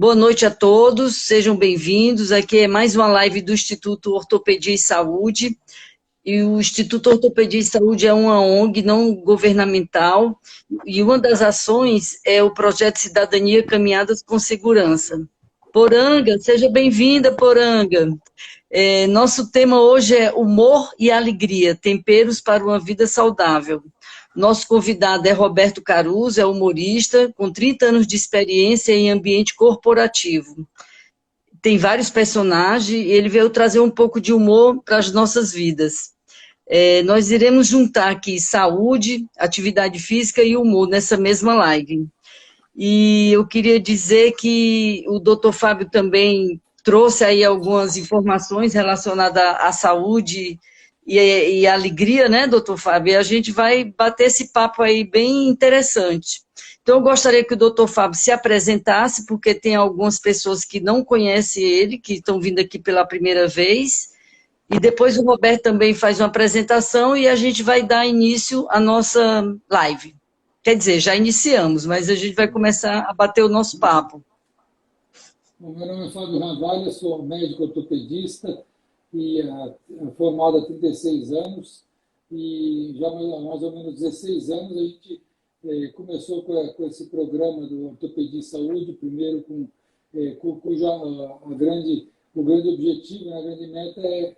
Boa noite a todos, sejam bem-vindos. Aqui é mais uma live do Instituto Ortopedia e Saúde. E o Instituto Ortopedia e Saúde é uma ONG não governamental e uma das ações é o projeto Cidadania Caminhadas com Segurança. Poranga, seja bem-vinda, Poranga. Nosso tema hoje é humor e alegria, temperos para uma vida saudável. Nosso convidado é Roberto Caruso, é humorista, com 30 anos de experiência em ambiente corporativo. Tem vários personagens e ele veio trazer um pouco de humor para as nossas vidas. Nós iremos juntar aqui saúde, atividade física e humor nessa mesma live. E eu queria dizer que o Dr. Fábio também trouxe aí algumas informações relacionadas à saúde e à alegria, né, doutor Fábio? E a gente vai bater esse papo aí bem interessante. Então, eu gostaria que o doutor Fábio se apresentasse, porque tem algumas pessoas que não conhecem ele, que estão vindo aqui pela primeira vez, e depois o Roberto também faz uma apresentação e a gente vai dar início à nossa live. Quer dizer, já iniciamos, mas a gente vai começar a bater o nosso papo. Bom, meu nome é Fábio Ravalho, sou médico ortopedista e formado há 36 anos, e já há mais ou menos 16 anos a gente começou com esse programa do Ortopedia e Saúde, primeiro cujo o grande objetivo, a grande meta é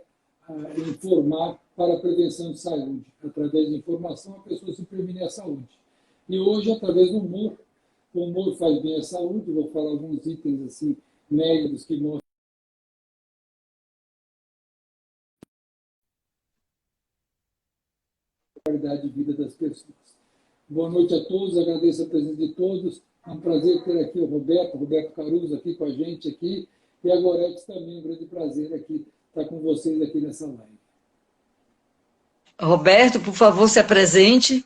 informar para a prevenção de saúde. Através da informação, a pessoa se previne a saúde. E hoje, através do humor, o humor faz bem à saúde. Vou falar alguns itens assim, médicos que mostram a qualidade de vida das pessoas. Boa noite a todos, agradeço a presença de todos. É um prazer ter aqui o Roberto Caruso aqui com a gente aqui, e a Gorete também, um grande prazer aqui estar com vocês aqui nessa live. Roberto, por favor, se apresente.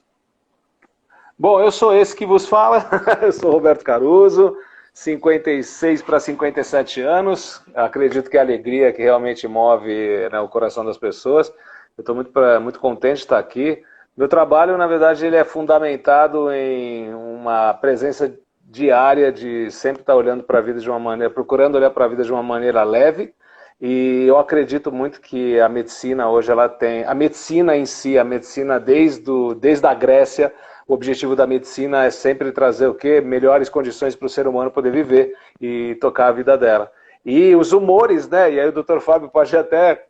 Bom, eu sou esse que vos fala, eu sou Roberto Caruso, 56 para 57 anos, acredito que é a alegria que realmente move, né, o coração das pessoas. Eu estou muito contente de estar aqui. Meu trabalho, na verdade, ele é fundamentado em uma presença diária de sempre estar olhando para a vida de uma maneira, procurando olhar para a vida de uma maneira leve. E eu acredito muito que a medicina hoje, ela tem, a medicina em si, a medicina desde a Grécia, o objetivo da medicina é sempre trazer o quê? Melhores condições para o ser humano poder viver e tocar a vida dela. E os humores, né? E aí o Dr. Fábio pode até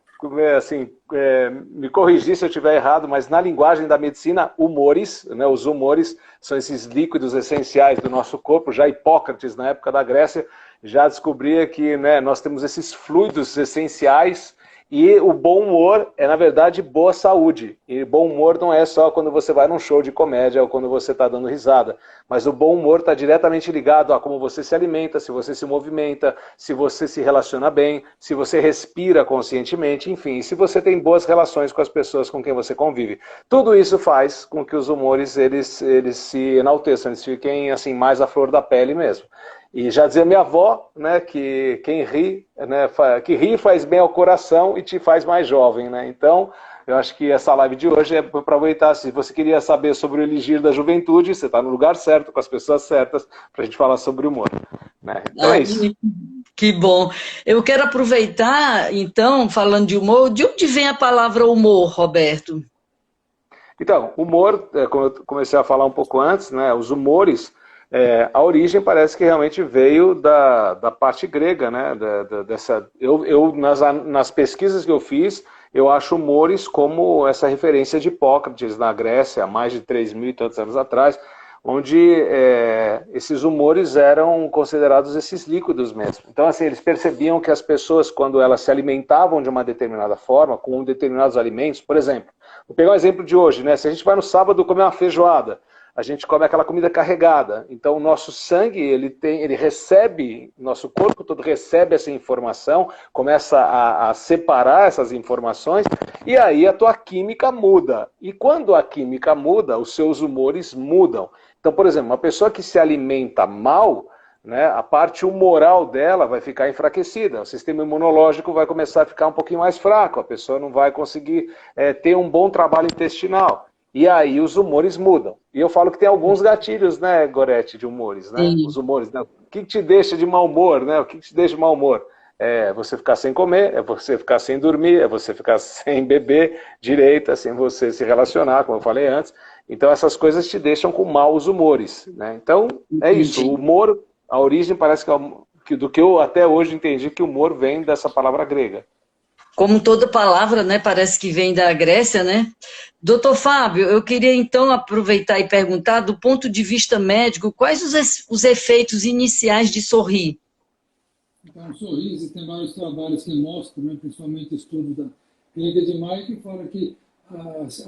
assim, me corrigir se eu estiver errado, mas na linguagem da medicina, humores, né? Os humores são esses líquidos essenciais do nosso corpo. Já Hipócrates, na época da Grécia, já descobria que, né, nós temos esses fluidos essenciais. E o bom humor é, na verdade, boa saúde. E bom humor não é só quando você vai num show de comédia ou quando você está dando risada. Mas o bom humor está diretamente ligado a como você se alimenta, se você se movimenta, se você se relaciona bem, se você respira conscientemente, enfim, se você tem boas relações com as pessoas com quem você convive. Tudo isso faz com que os humores eles se enalteçam, eles fiquem assim, mais à flor da pele mesmo. E já dizia minha avó, né, que quem ri, né, que ri faz bem ao coração e te faz mais jovem, né? Então, eu acho que essa live de hoje é para aproveitar. Se você queria saber sobre o Eligir da Juventude, você está no lugar certo, com as pessoas certas, para a gente falar sobre humor. Né? Então é isso. Que bom. Eu quero aproveitar, então, falando de humor, de onde vem a palavra humor, Roberto? Então, humor, como eu comecei a falar um pouco antes, né, os humores, a origem parece que realmente veio da parte grega, né? Nas pesquisas que eu fiz, eu acho humores como essa referência de Hipócrates na Grécia, há mais de 3.000 e tantos anos atrás, onde esses humores eram considerados esses líquidos mesmo. Então, assim, eles percebiam que as pessoas, quando elas se alimentavam de uma determinada forma, com determinados alimentos, por exemplo, vou pegar um exemplo de hoje, né? Se a gente vai no sábado comer uma feijoada, a gente come aquela comida carregada. Então o nosso sangue, ele recebe, nosso corpo todo recebe essa informação, começa a separar essas informações, e aí a tua química muda. E quando a química muda, os seus humores mudam. Então, por exemplo, uma pessoa que se alimenta mal, né, a parte humoral dela vai ficar enfraquecida, o sistema imunológico vai começar a ficar um pouquinho mais fraco, a pessoa não vai conseguir ter um bom trabalho intestinal. E aí os humores mudam. E eu falo que tem alguns gatilhos, né, Gorete, de humores, né? Sim. Os humores, né? O que te deixa de mau humor, né? O que te deixa de mau humor? É você ficar sem comer, é você ficar sem dormir, é você ficar sem beber direito, é sem você se relacionar, como eu falei antes. Então essas coisas te deixam com maus humores, né? Então é isso, o humor, a origem parece que do que eu até hoje entendi que o humor vem dessa palavra grega. Como toda palavra, né, parece que vem da Grécia, né? Doutor Fábio, eu queria então aproveitar e perguntar, do ponto de vista médico, quais os efeitos iniciais de sorrir? Então, o sorriso, tem vários trabalhos que mostram, né, principalmente estudos da clínica de Mayo, que fala que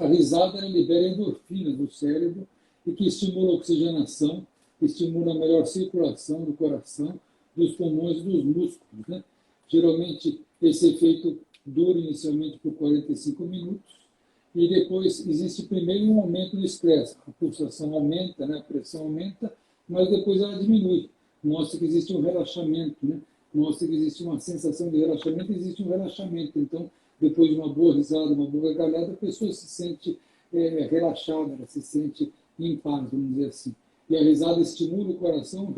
a risada ela libera endorfinas do cérebro e que estimula a oxigenação, estimula a melhor circulação do coração, dos pulmões e dos músculos, né? Geralmente, esse efeito dura inicialmente por 45 minutos e depois existe primeiro um aumento do estresse. A pulsação aumenta, né? A pressão aumenta, mas depois ela diminui. Mostra que existe um relaxamento, né? Mostra que existe uma sensação de relaxamento, existe um relaxamento. Então, depois de uma boa risada, uma boa gargalhada, a pessoa se sente relaxada, ela se sente em paz, vamos dizer assim. E a risada estimula o coração,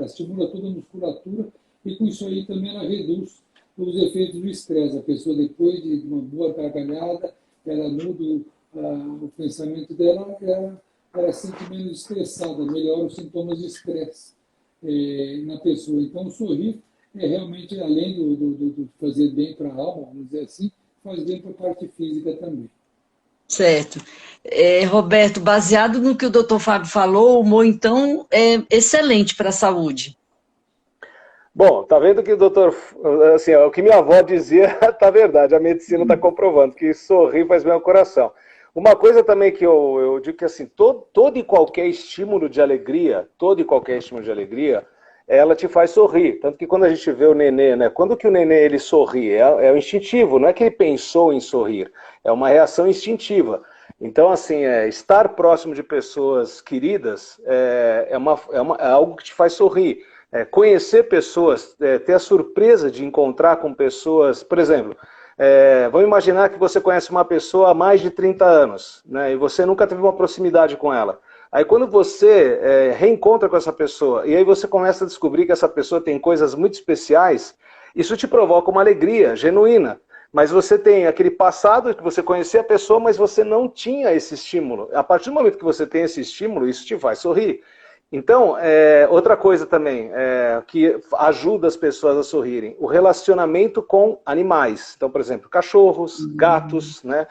estimula toda a musculatura e com isso aí também ela reduz os efeitos do estresse. A pessoa, depois de uma boa gargalhada, ela muda o pensamento dela, ela se sente menos estressada, melhora os sintomas de estresse na pessoa. Então, o sorrir é realmente, além do fazer bem para a alma, vamos dizer assim, faz bem para a parte física também. Certo. Roberto, baseado no que o doutor Fábio falou, o humor, então, é excelente para a saúde. Bom, tá vendo que o doutor, assim, o que minha avó dizia tá verdade, a medicina está comprovando que sorrir faz bem ao coração. Uma coisa também que eu digo que assim, todo e qualquer estímulo de alegria, ela te faz sorrir. Tanto que quando a gente vê o nenê, né? Quando que o nenê ele sorri? É o instintivo, não é que ele pensou em sorrir, é uma reação instintiva. Então, assim, estar próximo de pessoas queridas é algo que te faz sorrir. Conhecer pessoas, ter a surpresa de encontrar com pessoas, por exemplo, vamos imaginar que você conhece uma pessoa há mais de 30 anos, né, e você nunca teve uma proximidade com ela. Aí quando você reencontra com essa pessoa, e aí você começa a descobrir que essa pessoa tem coisas muito especiais, isso te provoca uma alegria genuína. Mas você tem aquele passado que você conhecia a pessoa, mas você não tinha esse estímulo. A partir do momento que você tem esse estímulo, isso te faz sorrir. Então, outra coisa também que ajuda as pessoas a sorrirem, o relacionamento com animais. Então, por exemplo, cachorros, gatos, né?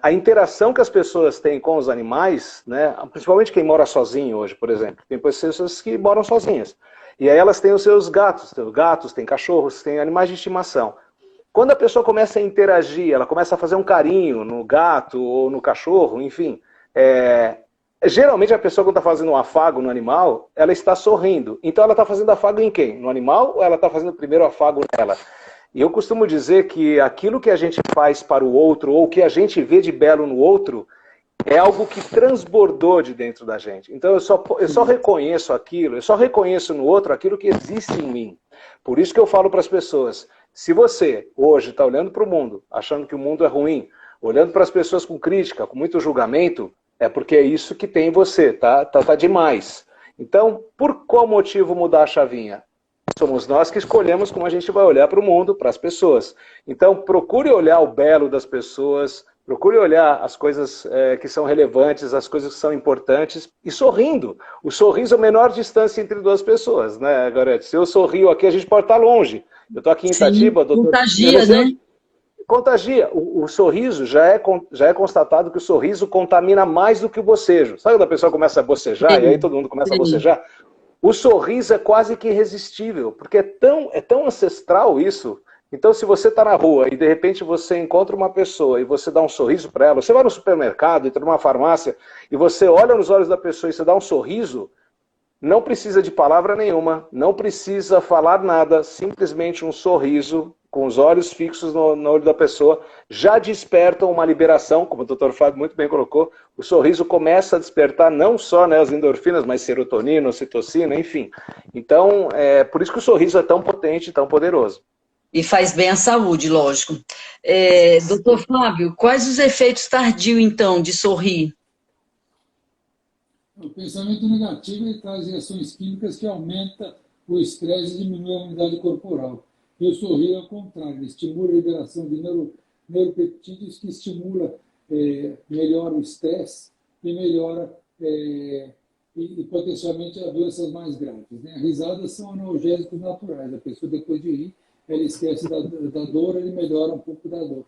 A interação que as pessoas têm com os animais, né? Principalmente quem mora sozinho hoje, por exemplo. Tem pessoas que moram sozinhas. E aí elas têm os seus gatos, têm cachorros, têm animais de estimação. Quando a pessoa começa a interagir, ela começa a fazer um carinho no gato ou no cachorro, enfim... Geralmente a pessoa quando está fazendo um afago no animal, ela está sorrindo. Então ela está fazendo afago em quem? No animal ou ela está fazendo primeiro afago nela? E eu costumo dizer que aquilo que a gente faz para o outro, ou que a gente vê de belo no outro, é algo que transbordou de dentro da gente. Então eu só reconheço aquilo, eu só reconheço no outro aquilo que existe em mim. Por isso que eu falo para as pessoas, se você hoje está olhando para o mundo, achando que o mundo é ruim, olhando para as pessoas com crítica, com muito julgamento, é porque é isso que tem em você, tá demais. Então, por qual motivo mudar a chavinha? Somos nós que escolhemos como a gente vai olhar para o mundo, para as pessoas. Então, procure olhar o belo das pessoas, procure olhar as coisas que são relevantes, as coisas que são importantes, e sorrindo. O sorriso é a menor distância entre duas pessoas, né, Gorete? Se eu sorrio aqui, a gente pode estar longe. Eu estou aqui em Itatiba, doutor... Contagia, né? Contagia. O sorriso, já é constatado que o sorriso contamina mais do que o bocejo. Sabe quando a pessoa começa a bocejar, e aí todo mundo começa a bocejar? O sorriso é quase que irresistível, porque é tão ancestral isso. Então, se você está na rua e de repente você encontra uma pessoa e você dá um sorriso para ela, você vai no supermercado, entra numa farmácia, e você olha nos olhos da pessoa e você dá um sorriso, não precisa de palavra nenhuma, não precisa falar nada, simplesmente um sorriso, com os olhos fixos no olho da pessoa, já despertam uma liberação, como o Dr. Fábio muito bem colocou, o sorriso começa a despertar não só, né, as endorfinas, mas serotonina, ocitocina, enfim. Então, por isso que o sorriso é tão potente, tão poderoso. E faz bem à saúde, lógico. Doutor Fábio, quais os efeitos tardios, então, de sorrir? O pensamento negativo ele traz reações químicas que aumentam o estresse e diminuem a imunidade corporal. E o sorrir é o contrário, ele estimula a liberação de neuropeptídeos que melhora o estresse e melhora e potencialmente a doenças mais graves. Né? As risadas são analgésicos naturais. A pessoa, depois de rir, ela esquece da dor, ele melhora um pouco da dor.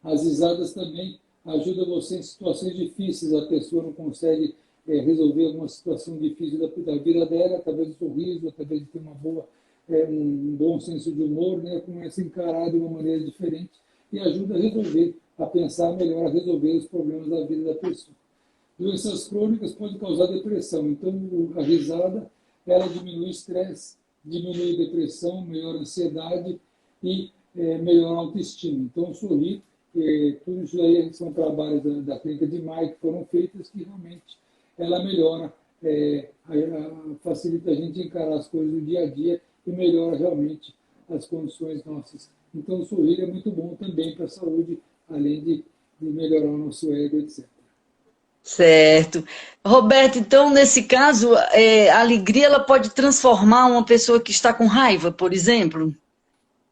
As risadas também ajudam você em situações difíceis. A pessoa não consegue resolver alguma situação difícil da vida dela, através do sorriso, através de ter um bom senso de humor, né? Começa a encarar de uma maneira diferente e ajuda a resolver, a pensar melhor, a resolver os problemas da vida da pessoa. Doenças crônicas podem causar depressão, então a risada ela diminui o estresse, diminui a depressão, melhora a ansiedade e melhora a autoestima. Então o sorrir, tudo isso aí são trabalhos da clínica de Maia que foram feitos que realmente ela melhora, facilita a gente encarar as coisas do dia a dia e melhora realmente as condições nossas. Então, o sorrir é muito bom também para a saúde, além de melhorar o nosso ego, etc. Certo. Roberto, então, nesse caso, a alegria ela pode transformar uma pessoa que está com raiva, por exemplo?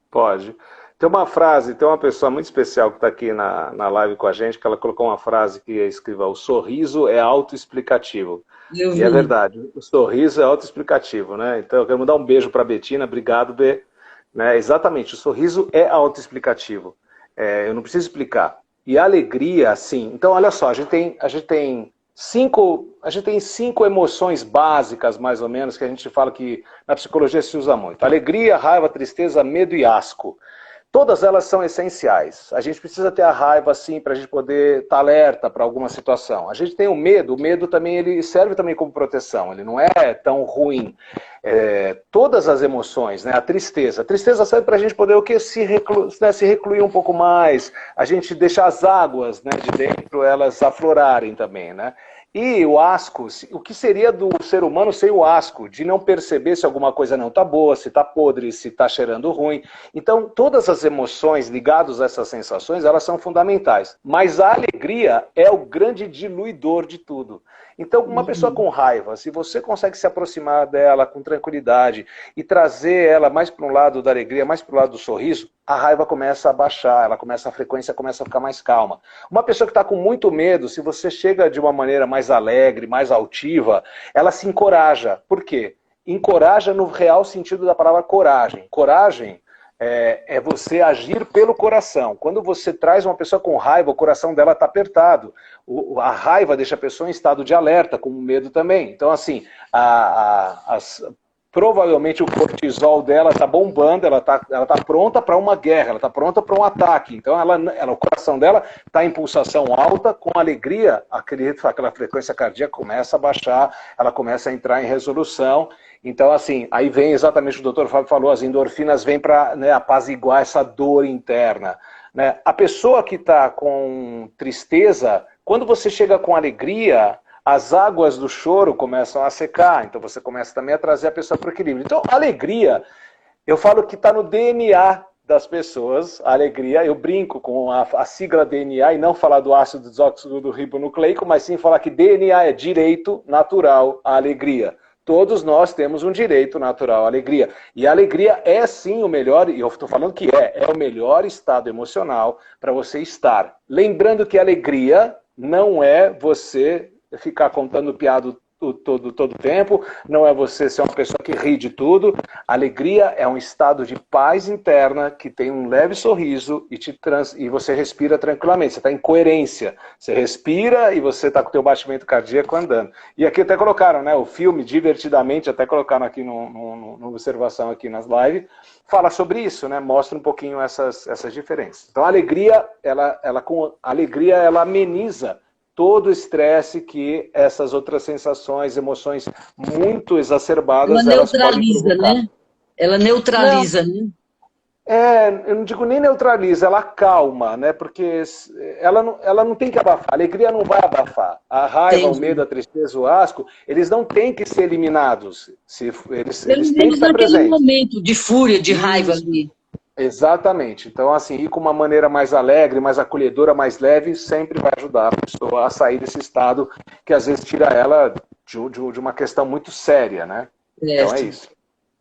Pode. Tem uma frase, tem uma pessoa muito especial que está aqui na live com a gente, que ela colocou uma frase que é escrita: o sorriso é autoexplicativo. E é verdade, o sorriso é autoexplicativo, né? Então eu quero mandar um beijo para a Betina, obrigado, Bê. Né? Exatamente, o sorriso é autoexplicativo. Eu não preciso explicar. E a alegria, sim. Então, olha só, a gente tem cinco emoções básicas, mais ou menos, que a gente fala que na psicologia se usa muito: alegria, raiva, tristeza, medo e asco. Todas elas são essenciais. A gente precisa ter a raiva, sim, para a gente poder estar alerta para alguma situação. A gente tem o medo também ele serve também como proteção, ele não é tão ruim. Todas as emoções, né? A tristeza serve para a gente poder o quê? Se recluir um pouco mais, a gente deixar as águas, né, de dentro elas aflorarem também, né? E o asco, o que seria do ser humano sem o asco? De não perceber se alguma coisa não está boa, se está podre, se está cheirando ruim. Então, todas as emoções ligadas a essas sensações, elas são fundamentais. Mas a alegria é o grande diluidor de tudo. Então, uma pessoa com raiva, se você consegue se aproximar dela com tranquilidade e trazer ela mais para um lado da alegria, mais para o lado do sorriso, a raiva começa a baixar, a frequência começa a ficar mais calma. Uma pessoa que está com muito medo, se você chega de uma maneira mais alegre, mais altiva, ela se encoraja. Por quê? Encoraja no real sentido da palavra coragem. Coragem é você agir pelo coração. Quando você traz uma pessoa com raiva, o coração dela está apertado. A raiva deixa a pessoa em estado de alerta, como o medo também. Então, assim, provavelmente o cortisol dela está bombando, ela tá pronta para uma guerra, ela está pronta para um ataque. Então, o coração dela está em pulsação alta, com alegria, aquela frequência cardíaca começa a baixar, ela começa a entrar em resolução. Então, assim, aí vem exatamente o que o Dr. Fábio falou, as endorfinas vêm para, né, apaziguar essa dor interna. Né? A pessoa que está com tristeza, quando você chega com alegria, as águas do choro começam a secar, então você começa também a trazer a pessoa para o equilíbrio. Então, a alegria, eu falo que está no DNA das pessoas, a alegria, eu brinco com a sigla DNA e não falar do ácido desoxirribonucleico, mas sim falar que DNA é direito natural à alegria. Todos nós temos um direito natural à alegria. E a alegria é sim o melhor, e eu estou falando que é o melhor estado emocional para você estar. Lembrando que a alegria não é você ficar contando piada todo tempo, não é você ser uma pessoa que ri de tudo. A alegria é um estado de paz interna que tem um leve sorriso e você respira tranquilamente, você está em coerência. Você respira e você está com o teu batimento cardíaco andando. E aqui até colocaram, né, o filme Divertidamente, até colocaram aqui no observação aqui nas lives, fala sobre isso, né, mostra um pouquinho essas diferenças. Então a alegria, com alegria ela ameniza todo o estresse que essas outras sensações, emoções muito exacerbadas, ela neutraliza, né? Ela neutraliza, né? Eu não digo nem neutraliza, ela acalma, né? Porque ela não tem que abafar, a alegria não vai abafar. A raiva, o medo, a tristeza, o asco, eles não têm que ser eliminados. Eles têm que estar presentes. Momento de fúria, de raiva ali. Exatamente. Então, assim, ir com uma maneira mais alegre, mais acolhedora, mais leve, sempre vai ajudar a pessoa a sair desse estado que às vezes tira ela de uma questão muito séria, né? Então é Certo, isso.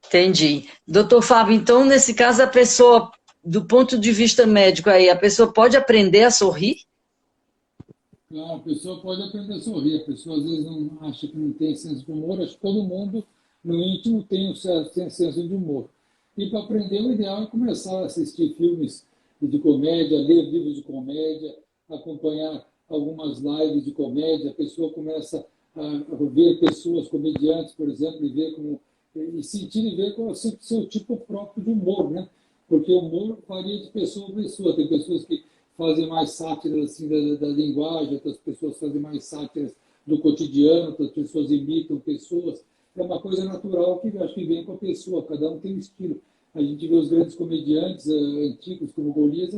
entendi. Doutor Fábio, então, nesse caso, a pessoa, do ponto de vista médico aí, a pessoa pode aprender a sorrir? Não, a pessoa pode aprender a sorrir. A pessoa às vezes não acha que não tem senso de humor. Acho que todo mundo, no íntimo, tem um certo senso de humor. E para aprender, o ideal é começar a assistir filmes de comédia, ler livros de comédia, acompanhar algumas lives de comédia. A pessoa começa a ver pessoas comediantes, por exemplo, e ver como e sentir e ver qual é o seu tipo próprio de humor, né? Porque o humor varia de pessoa a pessoa. Tem pessoas que fazem mais sátiras assim, da linguagem, outras pessoas fazem mais sátiras do cotidiano, outras pessoas imitam pessoas. É uma coisa natural que acho que vem com a pessoa, cada um tem um estilo. A gente vê os grandes comediantes antigos, como Golias,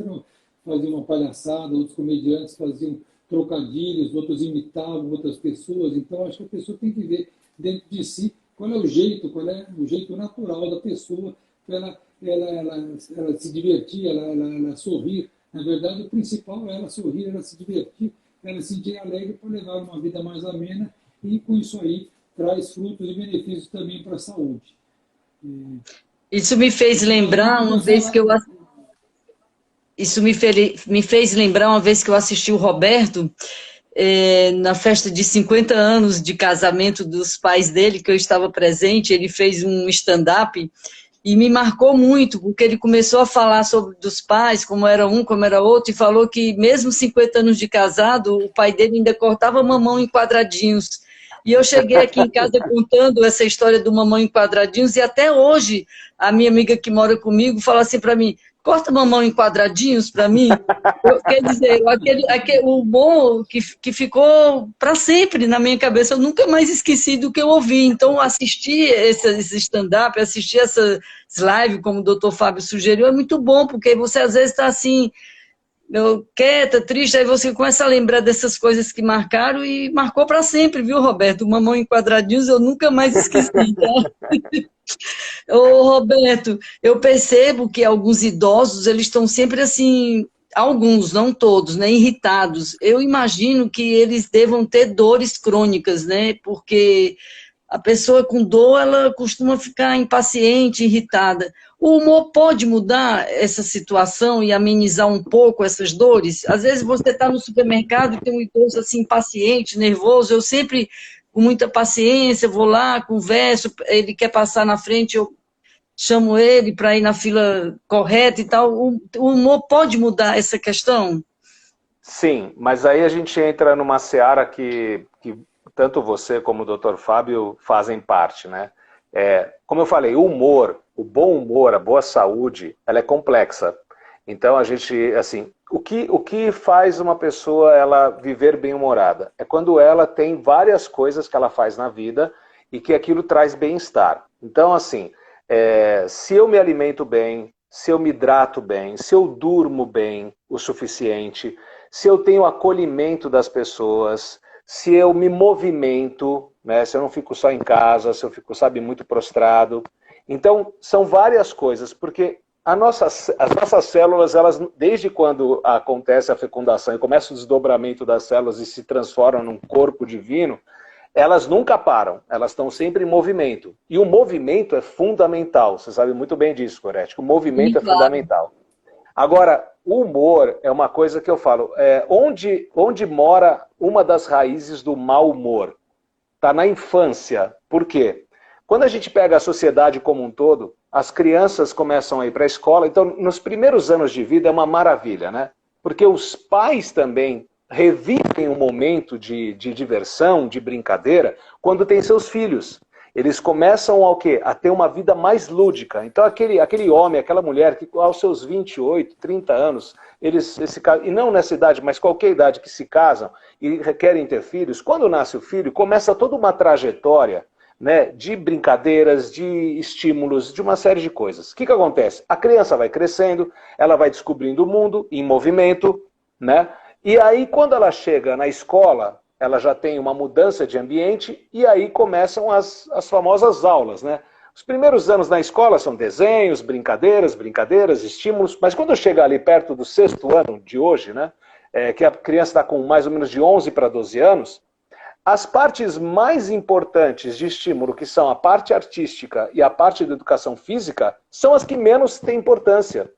faziam uma palhaçada, outros comediantes faziam trocadilhos, outros imitavam outras pessoas. Então, acho que a pessoa tem que ver dentro de si qual é o jeito natural da pessoa para ela se divertir, ela sorrir. Na verdade, o principal é ela sorrir, ela se divertir, ela se sentir alegre para levar uma vida mais amena e, com isso aí, traz frutos e benefícios também para a saúde. Isso me fez lembrar uma vez que eu me fez lembrar uma vez que eu assisti o Roberto na festa de 50 anos de casamento dos pais dele, que eu estava presente. Ele fez um stand-up e me marcou muito, porque ele começou a falar sobre dos pais, como era um, como era outro, e falou que mesmo 50 anos de casado, o pai dele ainda cortava mamão em quadradinhos. E eu cheguei aqui em casa contando essa história do mamão em quadradinhos, e até hoje a minha amiga que mora comigo fala assim para mim: corta mamão em quadradinhos para mim. Quer dizer, o bom que ficou para sempre na minha cabeça, eu nunca mais esqueci do que eu ouvi. Então, assistir esse stand-up, assistir essas lives, como o doutor Fábio sugeriu, é muito bom, porque você às vezes está assim, quieta, triste, aí você começa a lembrar dessas coisas que marcaram e marcou para sempre, viu, Roberto? O mamão em quadradinhos eu nunca mais esqueci, tá? Ô, Roberto, eu percebo que alguns idosos, eles estão sempre assim, alguns, não todos, né, irritados. Eu imagino que eles devam ter dores crônicas, né, porque a pessoa com dor, ela costuma ficar impaciente, irritada. O humor pode mudar essa situação e amenizar um pouco essas dores? Às vezes você está no supermercado e tem um idoso assim, impaciente, nervoso, eu sempre com muita paciência, vou lá, converso, ele quer passar na frente, eu chamo ele para ir na fila correta e tal. O humor pode mudar essa questão? Sim, mas aí a gente entra numa seara que tanto você como o Dr. Fábio fazem parte, né? Como eu falei, o humor, o bom humor, a boa saúde, ela é complexa. Então a gente, assim, o que faz uma pessoa ela viver bem-humorada? É quando ela tem várias coisas que ela faz na vida e que aquilo traz bem-estar. Então, assim, se eu me alimento bem, se eu me hidrato bem, se eu durmo bem o suficiente, se eu tenho acolhimento das pessoas, se eu me movimento, né, se eu não fico só em casa, se eu fico, sabe, muito prostrado. Então, são várias coisas, porque as nossas células, elas, desde quando acontece a fecundação e começa o desdobramento das células e se transformam num corpo divino, elas nunca param, elas estão sempre em movimento. E o movimento é fundamental, você sabe muito bem disso, Gorete, o movimento é fundamental. Agora, o humor é uma coisa que eu falo, onde mora uma das raízes do mau humor? Está na infância. Por quê? Quando a gente pega a sociedade como um todo, as crianças começam a ir para a escola, então nos primeiros anos de vida é uma maravilha, né? Porque os pais também revivem um momento de diversão, de brincadeira, quando tem seus filhos. Eles começam ao quê? A ter uma vida mais lúdica. Então aquele homem, aquela mulher que aos seus 28, 30 anos, e não nessa idade, mas qualquer idade que se casam e querem ter filhos, quando nasce o filho, começa toda uma trajetória, né, de brincadeiras, de estímulos, de uma série de coisas. O que acontece? A criança vai crescendo, ela vai descobrindo o mundo em movimento, né? E aí quando ela chega na escola, ela já tem uma mudança de ambiente e aí começam as famosas aulas, né? Os primeiros anos na escola são desenhos, brincadeiras, estímulos, mas quando chega ali perto do 6º ano de hoje, né, que a criança está com mais ou menos de 11 para 12 anos, as partes mais importantes de estímulo, que são a parte artística e a parte da educação física, são as que menos têm importância.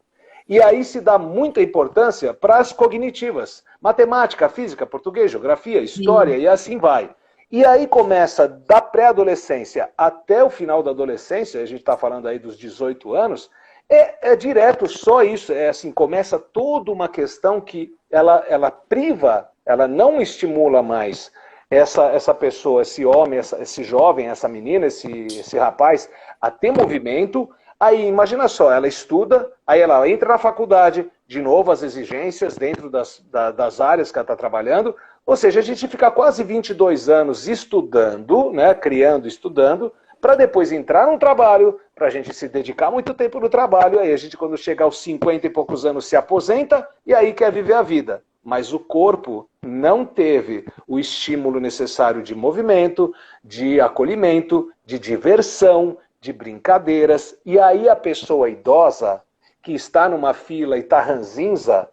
E aí se dá muita importância para as cognitivas. Matemática, física, português, geografia, história, e assim vai. E aí começa da pré-adolescência até o final da adolescência, a gente está falando aí dos 18 anos, é direto só isso. É assim, começa toda uma questão que ela priva, ela não estimula mais essa pessoa, esse homem, esse jovem, essa menina, esse rapaz, a ter movimento. Aí, imagina só, ela estuda, aí ela entra na faculdade, de novo as exigências dentro das áreas que ela está trabalhando, ou seja, a gente fica quase 22 anos estudando, né, criando, estudando, para depois entrar num trabalho, para a gente se dedicar muito tempo no trabalho, aí a gente quando chega aos 50 e poucos anos se aposenta, e aí quer viver a vida. Mas o corpo não teve o estímulo necessário de movimento, de acolhimento, de diversão, de brincadeiras, e aí a pessoa idosa, que está numa fila e está ranzinza,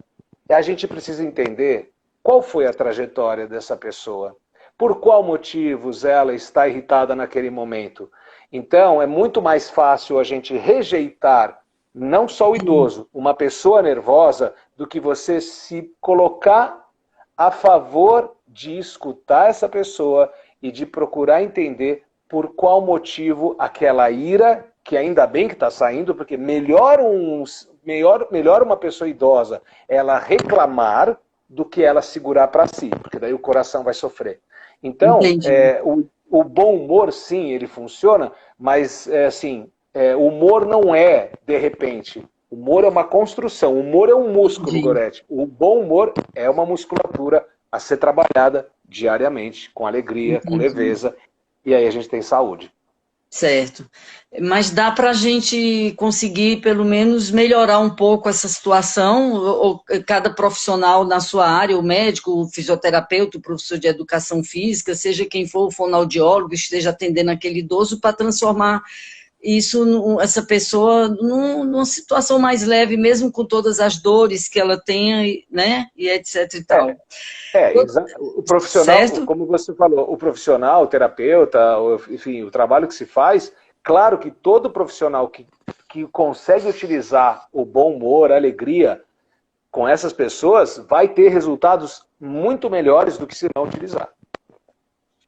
a gente precisa entender qual foi a trajetória dessa pessoa, por qual motivos ela está irritada naquele momento. Então, é muito mais fácil a gente rejeitar, não só o idoso, uma pessoa nervosa, do que você se colocar a favor de escutar essa pessoa e de procurar entender por qual motivo aquela ira, que ainda bem que está saindo, porque melhor uma pessoa idosa ela reclamar do que ela segurar para si, porque daí o coração vai sofrer. Então, o bom humor, sim, ele funciona, mas o humor não é de repente. O humor é uma construção, o humor é um músculo, Gorete. O bom humor é uma musculatura a ser trabalhada diariamente, com alegria, com leveza, e aí a gente tem saúde. Certo. Mas dá para a gente conseguir, pelo menos, melhorar um pouco essa situação, ou cada profissional na sua área, o médico, o fisioterapeuta, o professor de educação física, seja quem for, o fonoaudiólogo, esteja atendendo aquele idoso, para transformar isso, essa pessoa, numa situação mais leve, mesmo com todas as dores que ela tenha, né, e etc e tal. O profissional, certo? Como você falou, o profissional, o terapeuta, enfim, o trabalho que se faz, claro que todo profissional que consegue utilizar o bom humor, a alegria com essas pessoas, vai ter resultados muito melhores do que se não utilizar.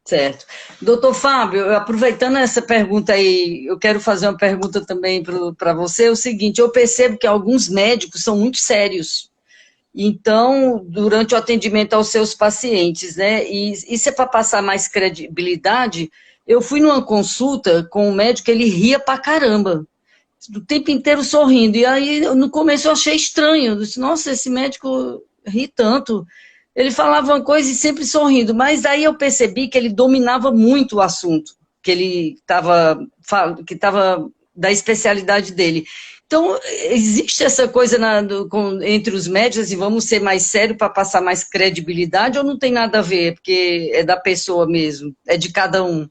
Certo. Doutor Fábio, aproveitando essa pergunta aí, eu quero fazer uma pergunta também para você, é o seguinte, eu percebo que alguns médicos são muito sérios, então, durante o atendimento aos seus pacientes, né, e se é para passar mais credibilidade, eu fui numa consulta com um médico, ele ria pra caramba, o tempo inteiro sorrindo, e aí no começo eu achei estranho, eu disse, nossa, esse médico ri tanto. Ele falava uma coisa e sempre sorrindo, mas aí eu percebi que ele dominava muito o assunto, que ele estava da especialidade dele. Então, existe essa coisa entre os médicos, assim, vamos ser mais sérios para passar mais credibilidade, ou não tem nada a ver, porque é da pessoa mesmo, é de cada um?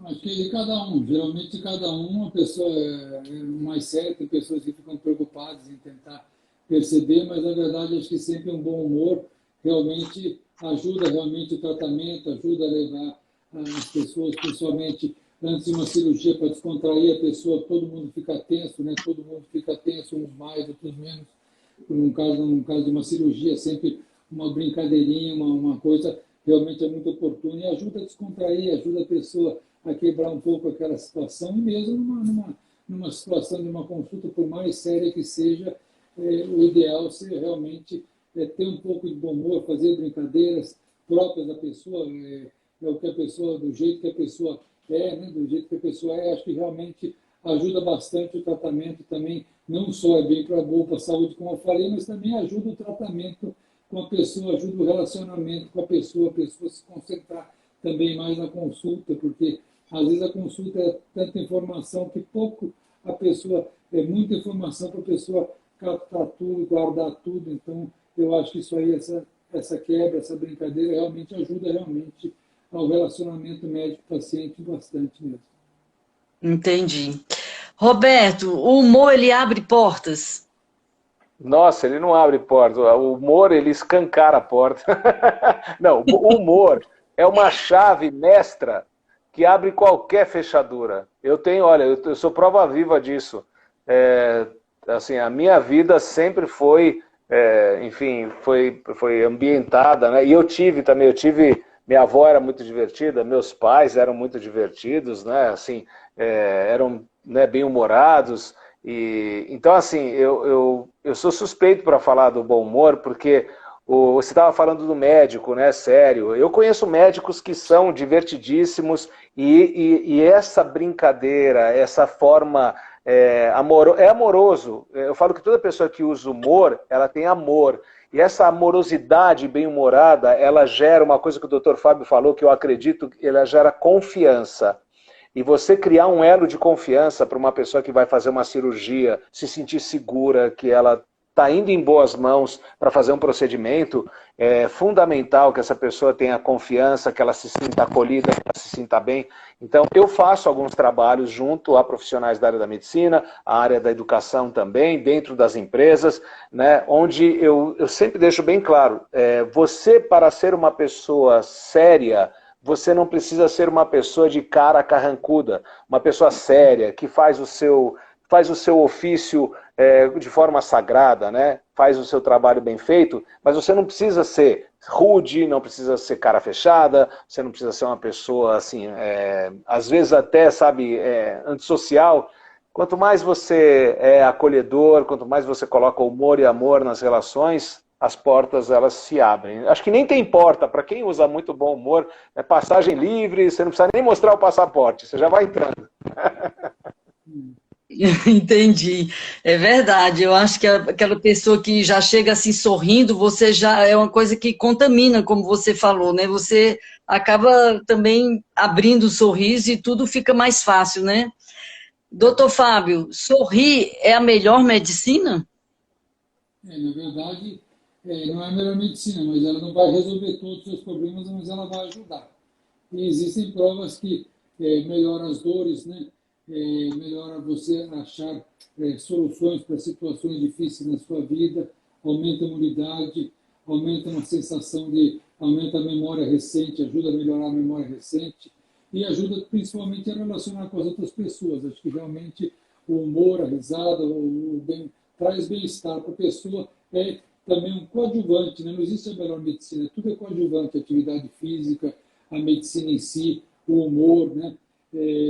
Acho que é de cada um. Geralmente, de cada um, a pessoa é mais séria, tem pessoas que ficam preocupadas em tentar perceber, mas, na verdade, acho que sempre um bom humor realmente ajuda realmente o tratamento, ajuda a levar as pessoas, principalmente antes de uma cirurgia, para descontrair a pessoa, todo mundo fica tenso, né? Todo mundo fica tenso, uns mais, outros menos. No caso de uma cirurgia, sempre uma brincadeirinha, uma coisa realmente é muito oportuna e ajuda a descontrair, ajuda a pessoa a quebrar um pouco aquela situação, e mesmo numa situação de uma consulta, por mais séria que seja, o ideal seria realmente ter um pouco de bom humor, fazer brincadeiras próprias da pessoa, o que a pessoa, do jeito que a pessoa né, do jeito que a pessoa acho que realmente ajuda bastante o tratamento também, não só é bem para a saúde, como eu falei, mas também ajuda o tratamento com a pessoa, ajuda o relacionamento com a pessoa se concentrar também mais na consulta, porque às vezes a consulta é tanta informação que pouco a pessoa, é muita informação para a pessoa captar tudo, guardar tudo, então eu acho que isso aí, essa quebra, essa brincadeira realmente ajuda realmente ao relacionamento médico-paciente bastante mesmo. Entendi. Roberto, o humor, ele abre portas? Nossa, ele não abre porta. O humor, ele escancara a porta. Não, o humor é uma chave mestra que abre qualquer fechadura. Eu tenho, olha, eu sou prova viva disso. Assim, a minha vida sempre foi, enfim, foi ambientada, né? E eu tive também, minha avó era muito divertida, meus pais eram muito divertidos, né? Assim, eram, né, bem-humorados. E, então, assim, eu sou suspeito para falar do bom humor, porque você estava falando do médico, né? Sério, eu conheço médicos que são divertidíssimos e essa brincadeira, essa forma é amoroso. Eu falo que toda pessoa que usa humor, ela tem amor. E essa amorosidade bem-humorada, ela gera uma coisa que o Dr. Fábio falou, que eu acredito, ela gera confiança. E você criar um elo de confiança para uma pessoa que vai fazer uma cirurgia, se sentir segura, que ela está indo em boas mãos para fazer um procedimento, é fundamental que essa pessoa tenha confiança, que ela se sinta acolhida, que ela se sinta bem. Então, eu faço alguns trabalhos junto a profissionais da área da medicina, a área da educação também, dentro das empresas, né, onde eu sempre deixo bem claro, você, para ser uma pessoa séria, você não precisa ser uma pessoa de cara carrancuda, uma pessoa séria, que faz o seu ofício de forma sagrada, né? Faz o seu trabalho bem feito, mas você não precisa ser rude, não precisa ser cara fechada, você não precisa ser uma pessoa, assim, às vezes até, sabe, antissocial. Quanto mais você é acolhedor, quanto mais você coloca humor e amor nas relações, as portas elas se abrem. Acho que nem tem porta, para quem usa muito bom humor, é passagem livre, você não precisa nem mostrar o passaporte, você já vai entrando. Entendi. É verdade. Eu acho que aquela pessoa que já chega assim sorrindo, você já é uma coisa que contamina, como você falou, né? Você acaba também abrindo o sorriso e tudo fica mais fácil, né? Doutor Fábio, sorrir é a melhor medicina? Na verdade, não é a melhor medicina, mas ela não vai resolver todos os seus problemas, mas ela vai ajudar. E existem provas que melhoram as dores, né? Melhora você achar soluções para situações difíceis na sua vida, aumenta a imunidade, aumenta uma sensação aumenta a memória recente, ajuda a melhorar a memória recente e ajuda principalmente a relacionar com as outras pessoas. Acho que realmente o humor, a risada, traz bem-estar para a pessoa, é também um coadjuvante, né? Não existe a melhor medicina, tudo é coadjuvante, a atividade física, a medicina em si, o humor, né?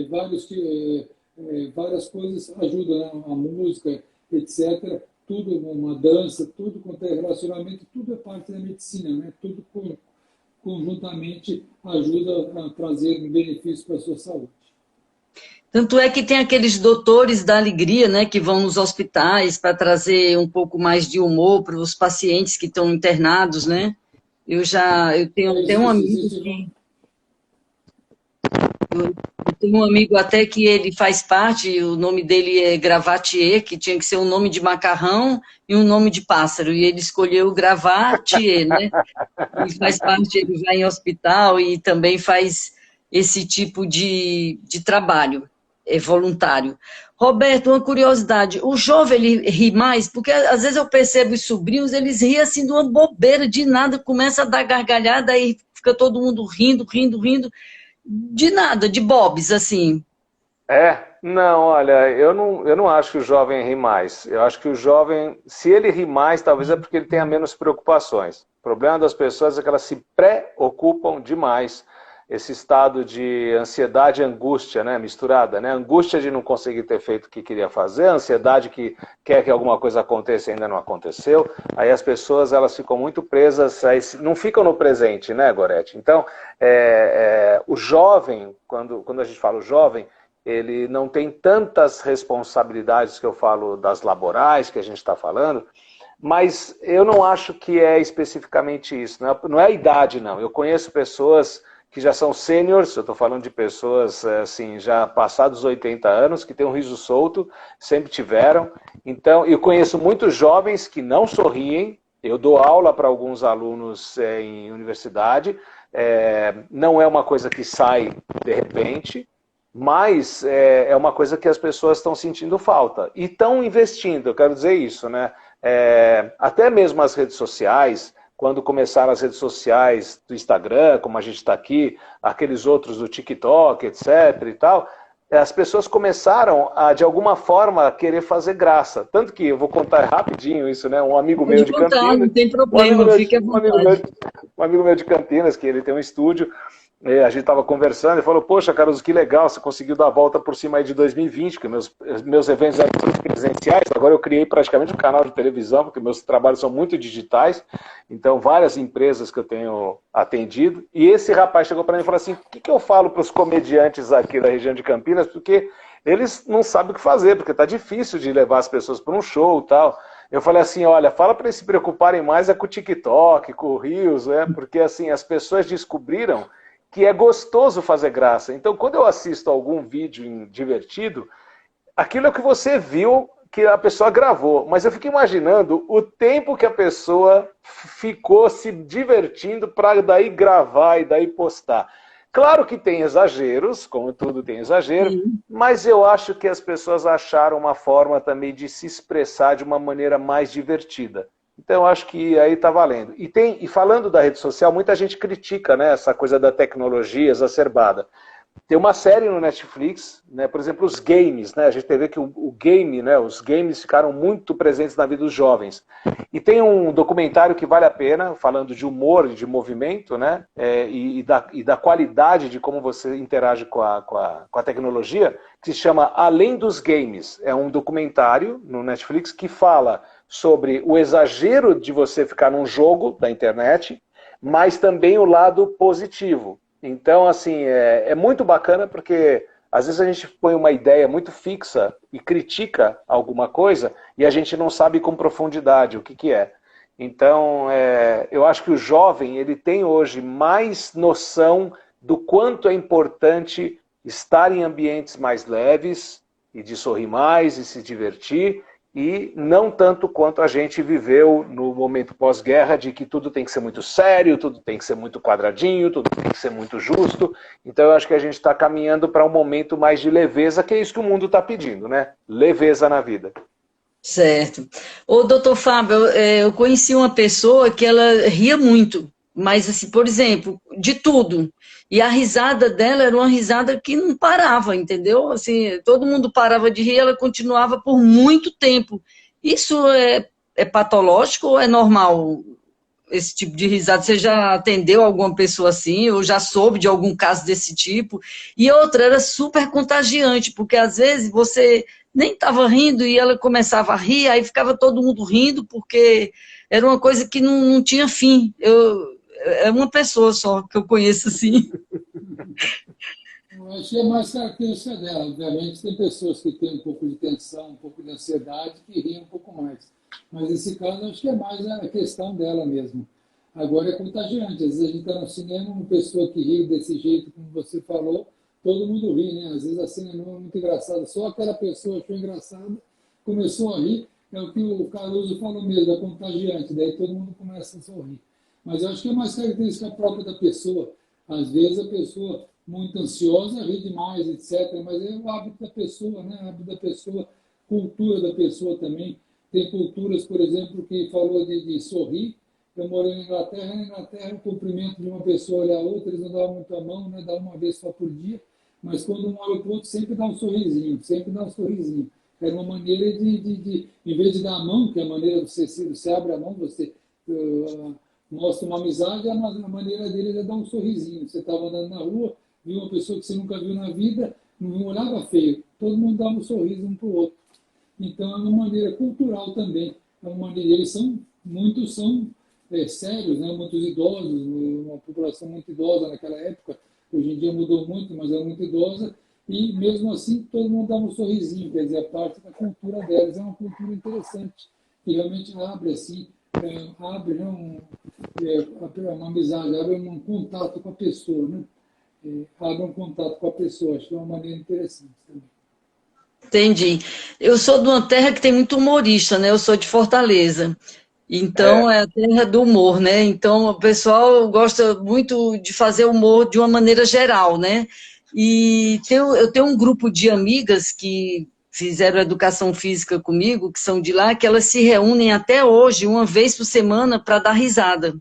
Várias coisas ajudam, né? A música, etc. Tudo, uma dança, tudo quanto é relacionamento, tudo é parte da medicina, né? Tudo conjuntamente ajuda a trazer um benefício para a sua saúde. Tanto é que tem aqueles doutores da alegria, né, que vão nos hospitais para trazer um pouco mais de humor para os pacientes que estão internados, né? Eu tenho até um amigo eu tenho um amigo até que ele faz parte, o nome dele é Gravatier, que tinha que ser um nome de macarrão e um nome de pássaro, e ele escolheu Gravatier, né? E faz parte, ele vai em hospital e também faz esse tipo de trabalho, é voluntário. Roberto, uma curiosidade, o jovem ele ri mais, porque às vezes eu percebo os sobrinhos, eles riem assim de uma bobeira, de nada, começa a dar gargalhada, aí fica todo mundo rindo, rindo, rindo, de nada, de bobs, assim. Não, olha, eu não acho que o jovem ri mais. Eu acho que o jovem, se ele ri mais, talvez é porque ele tenha menos preocupações. O problema das pessoas é que elas se preocupam demais. Esse estado de ansiedade e angústia, né, misturada, né? Angústia de não conseguir ter feito o que queria fazer, ansiedade que quer que alguma coisa aconteça e ainda não aconteceu. Aí as pessoas elas ficam muito presas, não ficam no presente, né, Gorete? Então, o jovem, quando a gente fala o jovem, ele não tem tantas responsabilidades que eu falo das laborais que a gente está falando, mas eu não acho que é especificamente isso. Não é a idade, não. Eu conheço pessoas que já são sêniores, eu estou falando de pessoas assim, já passados os 80 anos, que têm um riso solto, sempre tiveram. Então, eu conheço muitos jovens que não sorriem. Eu dou aula para alguns alunos em universidade. Não é uma coisa que sai de repente. mas é uma coisa que as pessoas estão sentindo falta. E estão investindo, eu quero dizer isso, né? Até mesmo as redes sociais, quando começaram as redes sociais do Instagram, como a gente está aqui, aqueles outros do TikTok, etc. e tal, as pessoas começaram a, de alguma forma, querer fazer graça. Tanto que, eu vou contar rapidinho isso, né? Um amigo meu de Campinas... Não tem problema, fique à vontade. Um amigo meu de Campinas, que ele tem um estúdio, a gente estava conversando e falou, poxa, Carlos, que legal, você conseguiu dar a volta por cima aí de 2020, que meus eventos eram todos presenciais, agora eu criei praticamente um canal de televisão, porque meus trabalhos são muito digitais, então várias empresas que eu tenho atendido, e esse rapaz chegou para mim e falou assim, o que eu falo para os comediantes aqui da região de Campinas, porque eles não sabem o que fazer, porque está difícil de levar as pessoas para um show e tal. Eu falei assim, olha, fala para eles se preocuparem mais com o TikTok, com o Reels, porque assim, as pessoas descobriram que é gostoso fazer graça. Então, quando eu assisto algum vídeo divertido, aquilo é o que você viu que a pessoa gravou. Mas eu fico imaginando o tempo que a pessoa ficou se divertindo para daí gravar e daí postar. Claro que tem exageros, como tudo tem exagero, mas eu acho que as pessoas acharam uma forma também de se expressar de uma maneira mais divertida. Então, eu acho que aí está valendo. E falando da rede social, muita gente critica, né, essa coisa da tecnologia exacerbada. Tem uma série no Netflix, né, por exemplo, os games, né, a gente vê que o game, né, os games ficaram muito presentes na vida dos jovens. E tem um documentário que vale a pena, falando de humor e de movimento, né, e da qualidade de como você interage com a tecnologia, que se chama Além dos Games. É um documentário no Netflix que fala sobre o exagero de você ficar num jogo da internet, mas também o lado positivo. Então, assim, é muito bacana porque às vezes a gente põe uma ideia muito fixa e critica alguma coisa e a gente não sabe com profundidade o que é. Então, eu acho que o jovem ele tem hoje mais noção do quanto é importante estar em ambientes mais leves e de sorrir mais e se divertir, e não tanto quanto a gente viveu no momento pós-guerra, de que tudo tem que ser muito sério, tudo tem que ser muito quadradinho, tudo tem que ser muito justo. Então eu acho que a gente está caminhando para um momento mais de leveza, que é isso que o mundo está pedindo, né? Leveza na vida. Certo. Ô, doutor Fábio, eu conheci uma pessoa que ela ria muito, mas, assim, por exemplo, de tudo. E a risada dela era uma risada que não parava, entendeu? Assim, todo mundo parava de rir, ela continuava por muito tempo. Isso é patológico ou é normal, esse tipo de risada? Você já atendeu alguma pessoa assim, ou já soube de algum caso desse tipo? E outra, era super contagiante, porque às vezes você nem estava rindo e ela começava a rir, aí ficava todo mundo rindo, porque era uma coisa que não tinha fim. É uma pessoa só que eu conheço assim. Eu acho que é mais característica dela. Obviamente, tem pessoas que têm um pouco de tensão, um pouco de ansiedade, que riem um pouco mais. Mas nesse caso, acho que é mais a questão dela mesmo. Agora é contagiante. Às vezes a gente está no cinema, uma pessoa que ri desse jeito, como você falou, todo mundo ri, né? Às vezes a cena não é muito engraçada, só aquela pessoa achou engraçada, começou a rir. É o que o Caruso falou mesmo, é contagiante. Daí todo mundo começa a sorrir. Mas eu acho que é mais característica própria da pessoa. Às vezes a pessoa muito ansiosa ri demais, etc. Mas é o hábito da pessoa, né? O hábito da pessoa, cultura da pessoa também. Tem culturas, por exemplo, que falou de sorrir. Eu morei na Inglaterra, o cumprimento de uma pessoa olhar a outra, eles não davam muito a mão, né? Dá uma vez só por dia. Mas quando um olha para o outro, sempre dá um sorrisinho, sempre dá um sorrisinho. Era uma maneira em vez de dar a mão, que é a maneira de você abre a mão, você mostra uma amizade, a maneira dele é dar um sorrisinho. Você estava andando na rua, viu uma pessoa que você nunca viu na vida, não olhava feio, todo mundo dava um sorriso um para o outro. Então é uma maneira cultural também. É uma maneira, muitos são sérios, né? Muitos idosos, uma população muito idosa naquela época. Hoje em dia mudou muito, mas era muito idosa. E mesmo assim todo mundo dava um sorrisinho, quer dizer, a parte da cultura delas é uma cultura interessante, que realmente abre assim, abre uma amizade, abre um contato com a pessoa, né? Abre um contato com a pessoa, acho que é uma maneira interessante também. Entendi. Eu sou de uma terra que tem muito humorista, né? Eu sou de Fortaleza. Então, é a terra do humor, né? Então, o pessoal gosta muito de fazer humor de uma maneira geral, né? E eu tenho um grupo de amigas que fizeram educação física comigo, que são de lá, que elas se reúnem até hoje, uma vez por semana, para dar risada.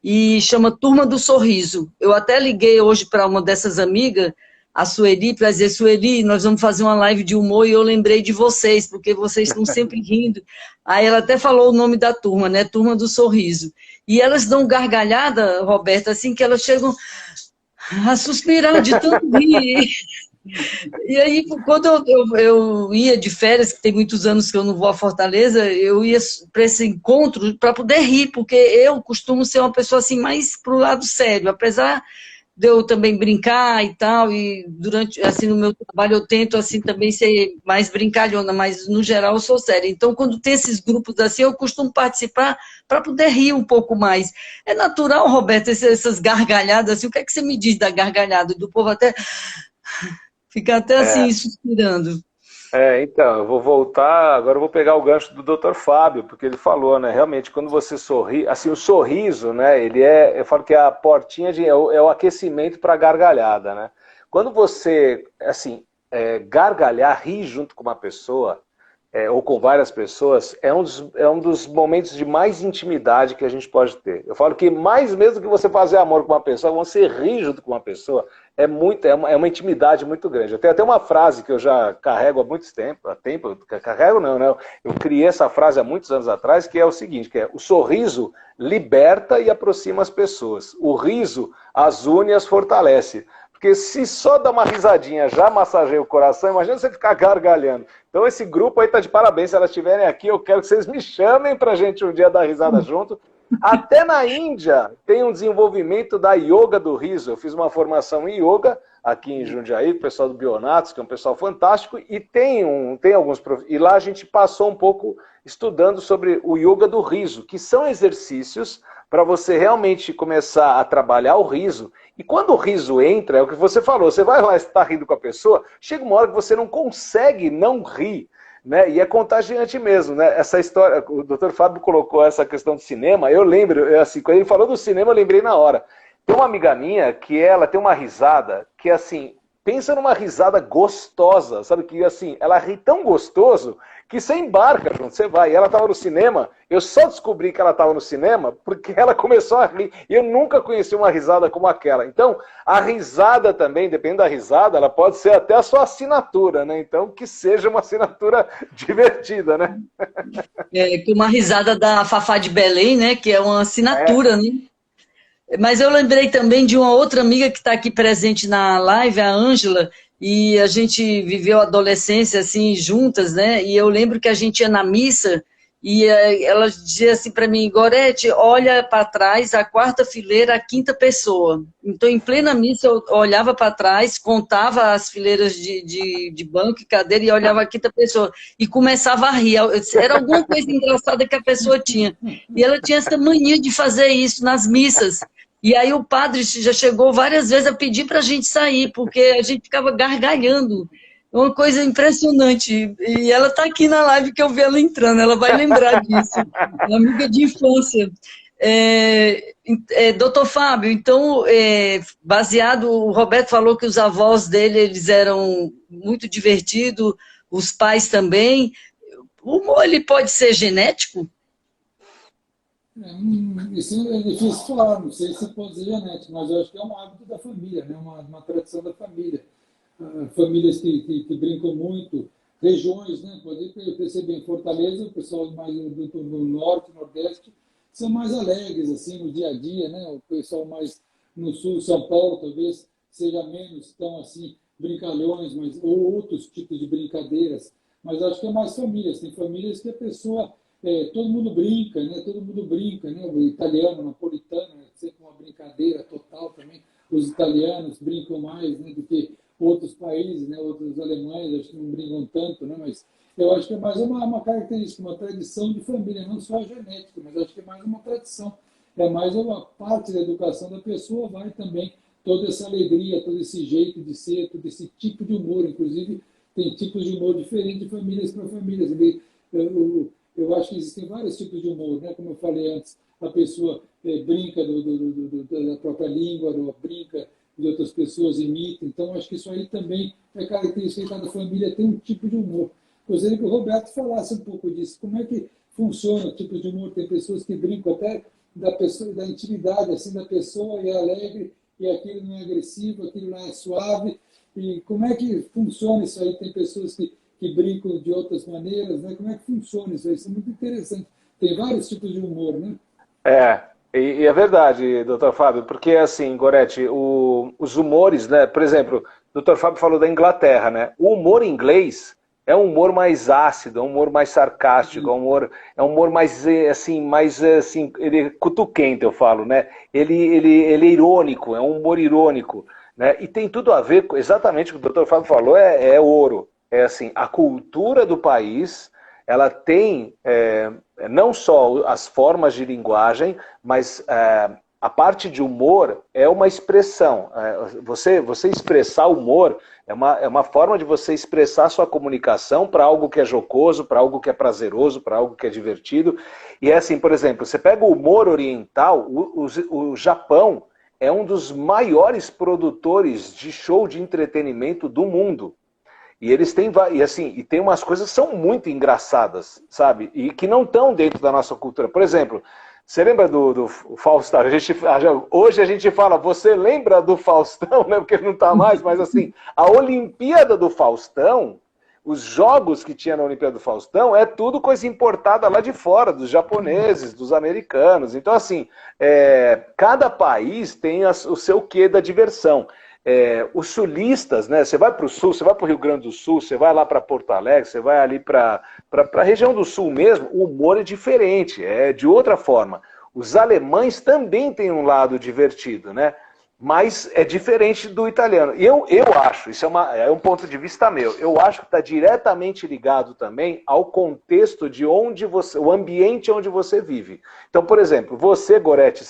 E chama Turma do Sorriso. Eu até liguei hoje para uma dessas amigas, a Sueli, para dizer, Sueli, nós vamos fazer uma live de humor e eu lembrei de vocês, porque vocês estão sempre rindo. Aí ela até falou o nome da turma, né? Turma do Sorriso. E elas dão gargalhada, Roberta, assim que elas chegam a suspirar de tanto rir. E aí, quando eu ia de férias, que tem muitos anos que eu não vou a Fortaleza, eu ia para esse encontro para poder rir, porque eu costumo ser uma pessoa assim mais pro lado sério, apesar de eu também brincar e tal, e durante, assim, no meu trabalho eu tento, assim, também ser mais brincalhona, mas no geral eu sou séria. Então, quando tem esses grupos assim, eu costumo participar para poder rir um pouco mais. É natural, Roberto, essas gargalhadas, assim, o que é que você me diz da gargalhada? Do povo até ficar até assim, suspirando. Então, eu vou voltar, agora eu vou pegar o gancho do Dr. Fábio, porque ele falou, né, realmente, quando você sorri, assim, o sorriso, né, eu falo que é a portinha, é o aquecimento para a gargalhada, né? Quando você, assim, gargalhar, rir junto com uma pessoa, ou com várias pessoas, é um dos momentos de mais intimidade que a gente pode ter. Eu falo que mais mesmo que você fazer amor com uma pessoa, você rir junto com uma pessoa, é uma intimidade muito grande. Eu tenho até uma frase que eu já carrego carrego não, né? Eu criei essa frase há muitos anos atrás, que é o seguinte, que é: o sorriso liberta e aproxima as pessoas. O riso as une e as fortalece. Porque se só dar uma risadinha já massageia o coração, imagina você ficar gargalhando. Então esse grupo aí tá de parabéns, se elas estiverem aqui, eu quero que vocês me chamem pra gente um dia dar risada junto. Até na Índia tem um desenvolvimento da yoga do riso. Eu fiz uma formação em yoga aqui em Jundiaí, com o pessoal do Bionatos, que é um pessoal fantástico, e tem alguns e lá a gente passou um pouco estudando sobre o yoga do riso, que são exercícios para você realmente começar a trabalhar o riso. E quando o riso entra, é o que você falou, você vai lá e está rindo com a pessoa, chega uma hora que você não consegue não rir, né? E é contagiante mesmo, né? Essa história, o Dr. Fábio colocou essa questão do cinema, eu lembro, assim, quando ele falou do cinema, eu lembrei na hora. Tem uma amiga minha que ela tem uma risada que, assim, pensa numa risada gostosa, sabe? Que, assim, ela ri tão gostoso que você embarca junto, você vai. E ela estava no cinema, eu só descobri que ela estava no cinema porque ela começou a rir. E eu nunca conheci uma risada como aquela. Então, a risada também, depende da risada, ela pode ser até a sua assinatura, né? Então, que seja uma assinatura divertida, né? Com uma risada da Fafá de Belém, né? Que é uma assinatura, né? Mas eu lembrei também de uma outra amiga que está aqui presente na live, a Ângela, e a gente viveu a adolescência assim juntas, né? E eu lembro que a gente ia na missa e ela dizia assim para mim: Gorete, olha para trás, a quarta fileira, a quinta pessoa. Então, em plena missa, eu olhava para trás, contava as fileiras de banco e cadeira e olhava a quinta pessoa e começava a rir. Era alguma coisa engraçada que a pessoa tinha. E ela tinha essa mania de fazer isso nas missas. E aí o padre já chegou várias vezes a pedir para a gente sair, porque a gente ficava gargalhando. Uma coisa impressionante. E ela está aqui na live que eu vi ela entrando, ela vai lembrar disso. Uma amiga de infância. Doutor Fábio, então, baseado, o Roberto falou que os avós dele eles eram muito divertidos, os pais também. O humor ele pode ser genético? Isso é difícil falar, não sei se pode ser genético, mas eu acho que é um hábito da família, né? Uma tradição da família. Famílias que brincam muito, regiões, né? Pode perceber, em Fortaleza, o pessoal mais do norte, nordeste, são mais alegres, assim, no dia a dia, né? O pessoal mais no sul, São Paulo, talvez, seja menos tão, assim, brincalhões, ou outros tipos de brincadeiras. Mas acho que é mais famílias. Tem famílias que a pessoa todo mundo brinca, né? Todo mundo brinca, né? O italiano, o napolitano, é sempre uma brincadeira total também. Os italianos brincam mais, né, do que outros países, né? Outros alemães, acho que não brincam tanto, né? Mas eu acho que é mais uma característica, uma tradição de família, não só a genética, mas acho que é mais uma tradição. É mais uma parte da educação da pessoa, vai também toda essa alegria, todo esse jeito de ser, todo esse tipo de humor. Inclusive, tem tipos de humor diferentes de famílias para famílias. Eu acho que existem vários tipos de humor, né? Como eu falei antes, a pessoa brinca da própria língua, brinca de outras pessoas imitam. Então, acho que isso aí também é característica de cada família, tem um tipo de humor. Gostaria que o Roberto falasse um pouco disso. Como é que funciona o tipo de humor? Tem pessoas que brincam até da pessoa, da intimidade assim, da pessoa, e é alegre, e aquilo não é agressivo, aquilo não é suave. E como é que funciona isso aí? Tem pessoas que brincam de outras maneiras, né? Como é que funciona isso aí? Isso é muito interessante. Tem vários tipos de humor, né? É, e é verdade, doutor Fábio, porque assim, Goretti, os humores, né? Por exemplo, o doutor Fábio falou da Inglaterra, né? O humor inglês é um humor mais ácido, é um humor mais sarcástico, é um humor mais, assim, ele é cutuquento, eu falo, né? Ele é irônico, é um humor irônico, né? E tem tudo a ver, exatamente o que o doutor Fábio falou, é ouro. É assim, a cultura do país, ela tem não só as formas de linguagem, mas a parte de humor é uma expressão. Você expressar humor é uma forma de você expressar sua comunicação para algo que é jocoso, para algo que é prazeroso, para algo que é divertido. E é assim, por exemplo, você pega o humor oriental, o Japão é um dos maiores produtores de show de entretenimento do mundo. E eles têm, e tem umas coisas que são muito engraçadas, sabe? E que não estão dentro da nossa cultura. Por exemplo, você lembra do Faustão? Hoje a gente fala, você lembra do Faustão, né? Porque não está mais, mas assim, a Olimpíada do Faustão, os jogos que tinha na Olimpíada do Faustão, é tudo coisa importada lá de fora, dos japoneses, dos americanos. Então, assim, cada país tem o seu quê da diversão. Os sulistas, né? Você vai para o sul, você vai para o Rio Grande do Sul, você vai lá para Porto Alegre, você vai ali para a região do sul mesmo, o humor é diferente, é de outra forma. Os alemães também têm um lado divertido, né? Mas é diferente do italiano. E eu acho, isso é um ponto de vista meu, eu acho que está diretamente ligado também ao contexto de onde você, o ambiente onde você vive. Então, por exemplo, você, Goretti,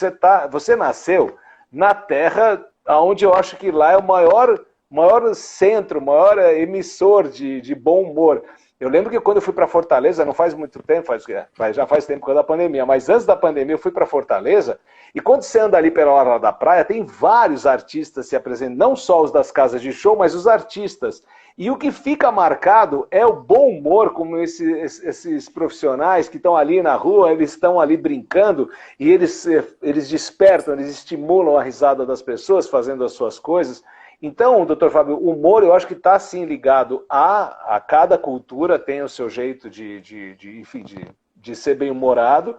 você nasceu na terra onde eu acho que lá é o maior centro, o maior emissor de bom humor. Eu lembro que quando eu fui para Fortaleza, não faz muito tempo, já faz tempo por causa da pandemia, mas antes da pandemia eu fui para Fortaleza, e quando você anda ali pela hora da praia, tem vários artistas se apresentando, não só os das casas de show, mas os artistas. E o que fica marcado é o bom humor, como esses profissionais que estão ali na rua, eles estão ali brincando, e eles despertam, eles estimulam a risada das pessoas fazendo as suas coisas. Então, doutor Fábio, o humor eu acho que está sim ligado a cada cultura, tem o seu jeito de ser bem-humorado,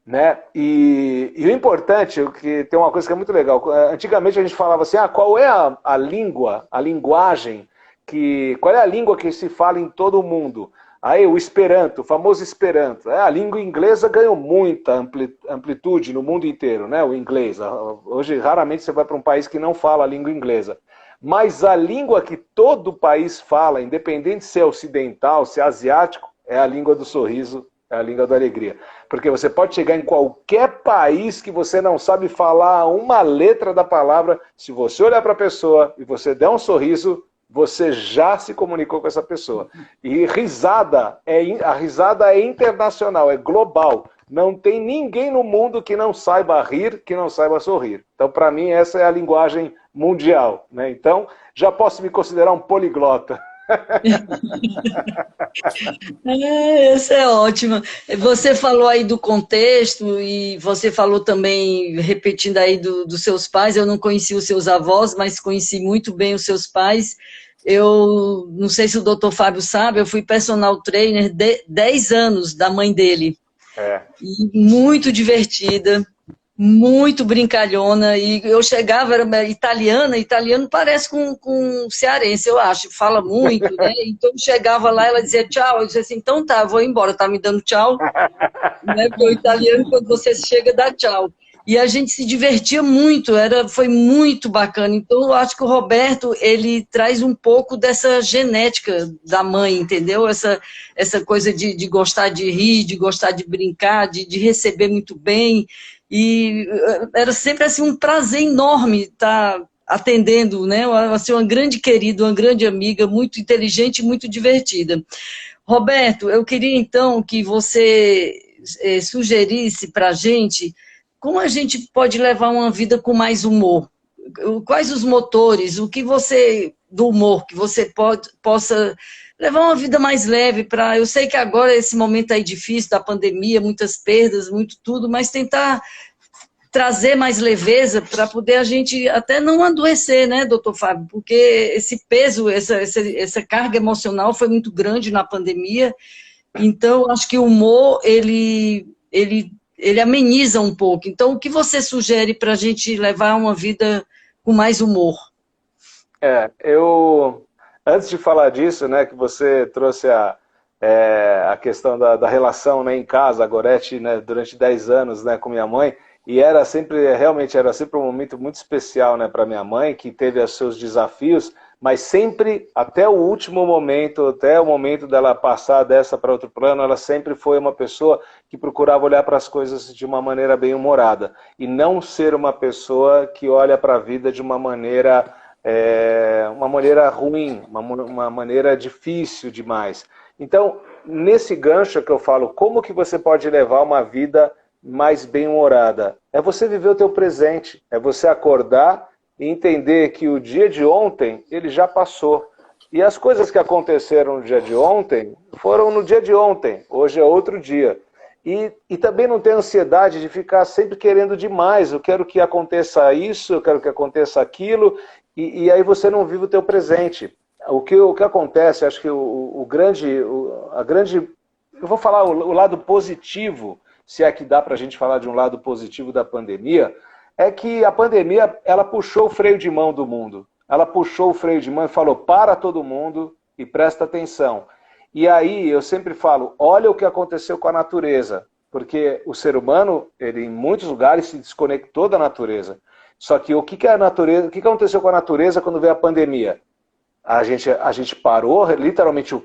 né? E o importante, que tem uma coisa que é muito legal, antigamente a gente falava assim, qual é a linguagem, qual é a língua que se fala em todo o mundo? Aí o Esperanto, o famoso Esperanto. A língua inglesa ganhou muita amplitude no mundo inteiro, né? O inglês. Hoje, raramente você vai para um país que não fala a língua inglesa. Mas a língua que todo país fala, independente se é ocidental, se é asiático, é a língua do sorriso, é a língua da alegria. Porque você pode chegar em qualquer país que você não sabe falar uma letra da palavra, se você olhar para a pessoa e você der um sorriso, você já se comunicou com essa pessoa. E a risada é internacional, é global. Não tem ninguém no mundo que não saiba rir, que não saiba sorrir. Então, para mim, essa é a linguagem mundial, né? Então, já posso me considerar um poliglota. Essa é ótima. Você falou aí do contexto e você falou também, repetindo aí dos seus pais, eu não conheci os seus avós, mas conheci muito bem os seus pais. Eu não sei se o doutor Fábio sabe, eu fui personal trainer 10 anos da mãe dele. E muito divertida, muito brincalhona, e eu chegava, era italiano parece com cearense, eu acho, fala muito, né? Então eu chegava lá, ela dizia tchau, eu dizia assim, então tá, vou embora, tá me dando tchau, né? Porque o italiano, quando você chega, dá tchau. E a gente se divertia muito, foi muito bacana. Então eu acho que o Roberto, ele traz um pouco dessa genética da mãe, entendeu? Essa coisa de gostar de rir, de gostar de brincar, de receber muito bem. E era sempre assim, um prazer enorme estar atendendo, né? Assim, uma grande querida, uma grande amiga, muito inteligente e muito divertida. Roberto, eu queria então que você sugerisse para a gente como a gente pode levar uma vida com mais humor. quais os motores, o que você, do humor, que você possa levar uma vida mais leve para... Eu sei que agora esse momento aí difícil da pandemia, muitas perdas, muito tudo, mas tentar trazer mais leveza para poder a gente até não adoecer, né, doutor Fábio? Porque esse peso, essa carga emocional foi muito grande na pandemia, então acho que o humor, ele ameniza um pouco. Então, o que você sugere para a gente levar uma vida com mais humor? Antes de falar disso, né, que você trouxe a questão da relação, né, em casa, a Gorete, né, durante 10 anos, né, com minha mãe, e realmente era sempre um momento muito especial, né, para minha mãe, que teve os seus desafios, mas sempre, até o último momento, até o momento dela passar dessa para outro plano, ela sempre foi uma pessoa que procurava olhar para as coisas de uma maneira bem humorada, e não ser uma pessoa que olha para a vida de uma maneira ruim, uma maneira difícil demais. Então, nesse gancho que eu falo, como que você pode levar uma vida mais bem-humorada? É você viver o teu presente, é você acordar e entender que o dia de ontem, ele já passou. E as coisas que aconteceram no dia de ontem, foram no dia de ontem, hoje é outro dia. E também não ter ansiedade de ficar sempre querendo demais, eu quero que aconteça isso, eu quero que aconteça aquilo, e aí você não vive o teu presente. O que acontece, acho que eu vou falar o lado positivo, se é que dá para a gente falar de um lado positivo da pandemia, é que a pandemia, ela puxou o freio de mão do mundo. Ela puxou o freio de mão e falou, para todo mundo e presta atenção. E aí eu sempre falo, olha o que aconteceu com a natureza, porque o ser humano, ele em muitos lugares se desconectou da natureza. Só que o que aconteceu com a natureza quando veio a pandemia? A gente parou, literalmente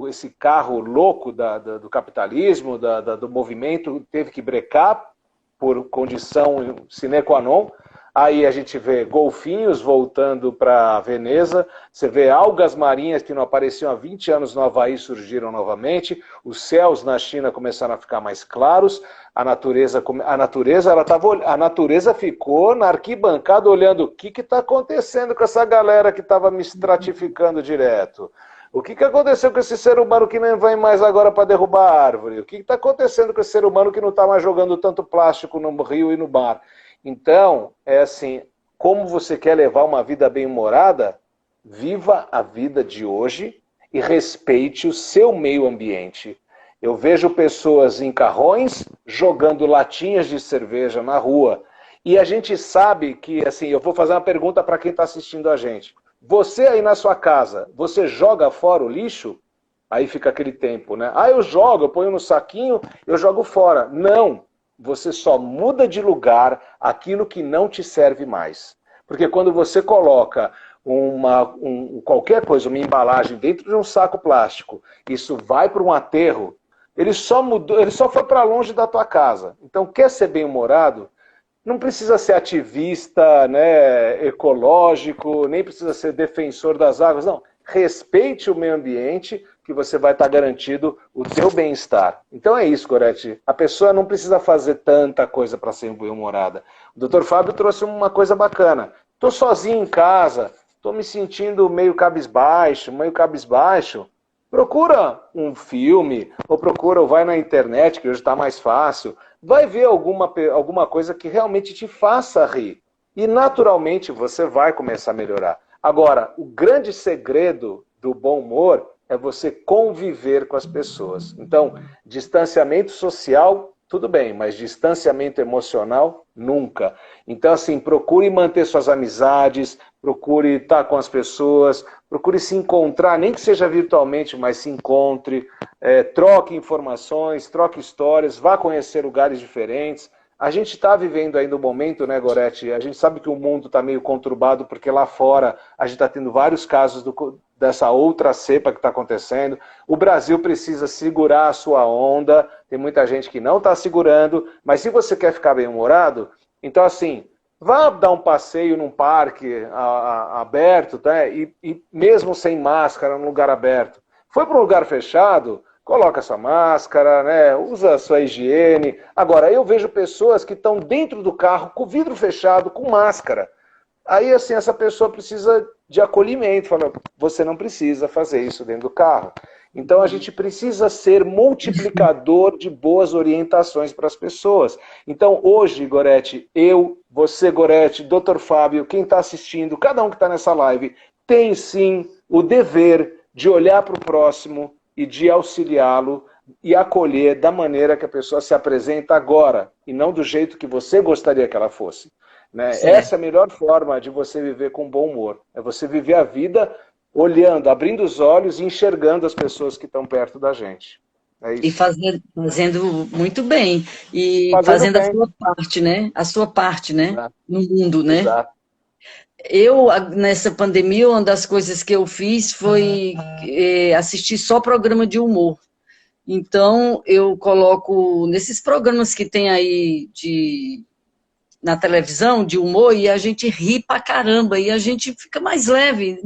esse carro louco do capitalismo, do movimento, teve que brecar por condição sine qua non. Aí a gente vê golfinhos voltando para Veneza, você vê algas marinhas que não apareciam há 20 anos no Havaí surgiram novamente, os céus na China começaram a ficar mais claros, a natureza ficou na arquibancada olhando o que está acontecendo com essa galera que estava me estratificando direto. O que aconteceu com esse ser humano que não vem mais agora para derrubar a árvore? O que está acontecendo com esse ser humano que não está mais jogando tanto plástico no rio e no mar? Então, é assim, como você quer levar uma vida bem-humorada, viva a vida de hoje e respeite o seu meio ambiente. Eu vejo pessoas em carrões jogando latinhas de cerveja na rua. E a gente sabe que, assim, eu vou fazer uma pergunta para quem está assistindo a gente. Você aí na sua casa, você joga fora o lixo? Aí fica aquele tempo, né? Eu jogo, eu ponho no saquinho, eu jogo fora. Não! Você só muda de lugar aquilo que não te serve mais. Porque quando você coloca qualquer coisa, uma embalagem dentro de um saco plástico, isso vai para um aterro, ele só foi para longe da tua casa. Então, quer ser bem-humorado? Não precisa ser ativista, né, ecológico, nem precisa ser defensor das águas, não. Respeite o meio ambiente, que você vai estar garantido o teu bem-estar. Então é isso, Gorete. A pessoa não precisa fazer tanta coisa para ser bem-humorada. O Dr. Fábio trouxe uma coisa bacana. Estou sozinho em casa, estou me sentindo meio cabisbaixo. Procura um filme, ou vai na internet, que hoje está mais fácil. Vai ver alguma coisa que realmente te faça rir. E naturalmente você vai começar a melhorar. Agora, o grande segredo do bom humor é você conviver com as pessoas. Então, distanciamento social, tudo bem, mas distanciamento emocional, nunca. Então, assim, procure manter suas amizades, procure estar com as pessoas, procure se encontrar, nem que seja virtualmente, mas se encontre, troque informações, troque histórias, vá conhecer lugares diferentes. A gente está vivendo ainda um momento, né, Gorete? A gente sabe que o mundo está meio conturbado, porque lá fora a gente está tendo vários casos dessa outra cepa que está acontecendo. O Brasil precisa segurar a sua onda, tem muita gente que não está segurando, mas se você quer ficar bem-humorado, então assim, vá dar um passeio num parque aberto, tá? E mesmo sem máscara, num lugar aberto. Foi para um lugar fechado, coloca sua máscara, né? Usa a sua higiene. Agora, eu vejo pessoas que estão dentro do carro com o vidro fechado, com máscara. Aí, assim, essa pessoa precisa de acolhimento, fala, você não precisa fazer isso dentro do carro. Então, a gente precisa ser multiplicador de boas orientações para as pessoas. Então, hoje, Gorete, eu, você, Gorete, Dr. Fábio, quem está assistindo, cada um que está nessa live, tem sim o dever de olhar para o próximo e de auxiliá-lo e acolher da maneira que a pessoa se apresenta agora, e não do jeito que você gostaria que ela fosse. Né? Essa é a melhor forma de você viver com bom humor. É você viver a vida olhando, abrindo os olhos e enxergando as pessoas que estão perto da gente. É isso. E fazendo muito bem. E Fazendo fazendo a bem. sua parte, né? A sua parte, né? Exato. No mundo, né? Exato. Eu, nessa pandemia, uma das coisas que eu fiz foi assistir só programa de humor. Então, eu coloco nesses programas que tem aí na televisão, de humor, e a gente ri pra caramba, e a gente fica mais leve.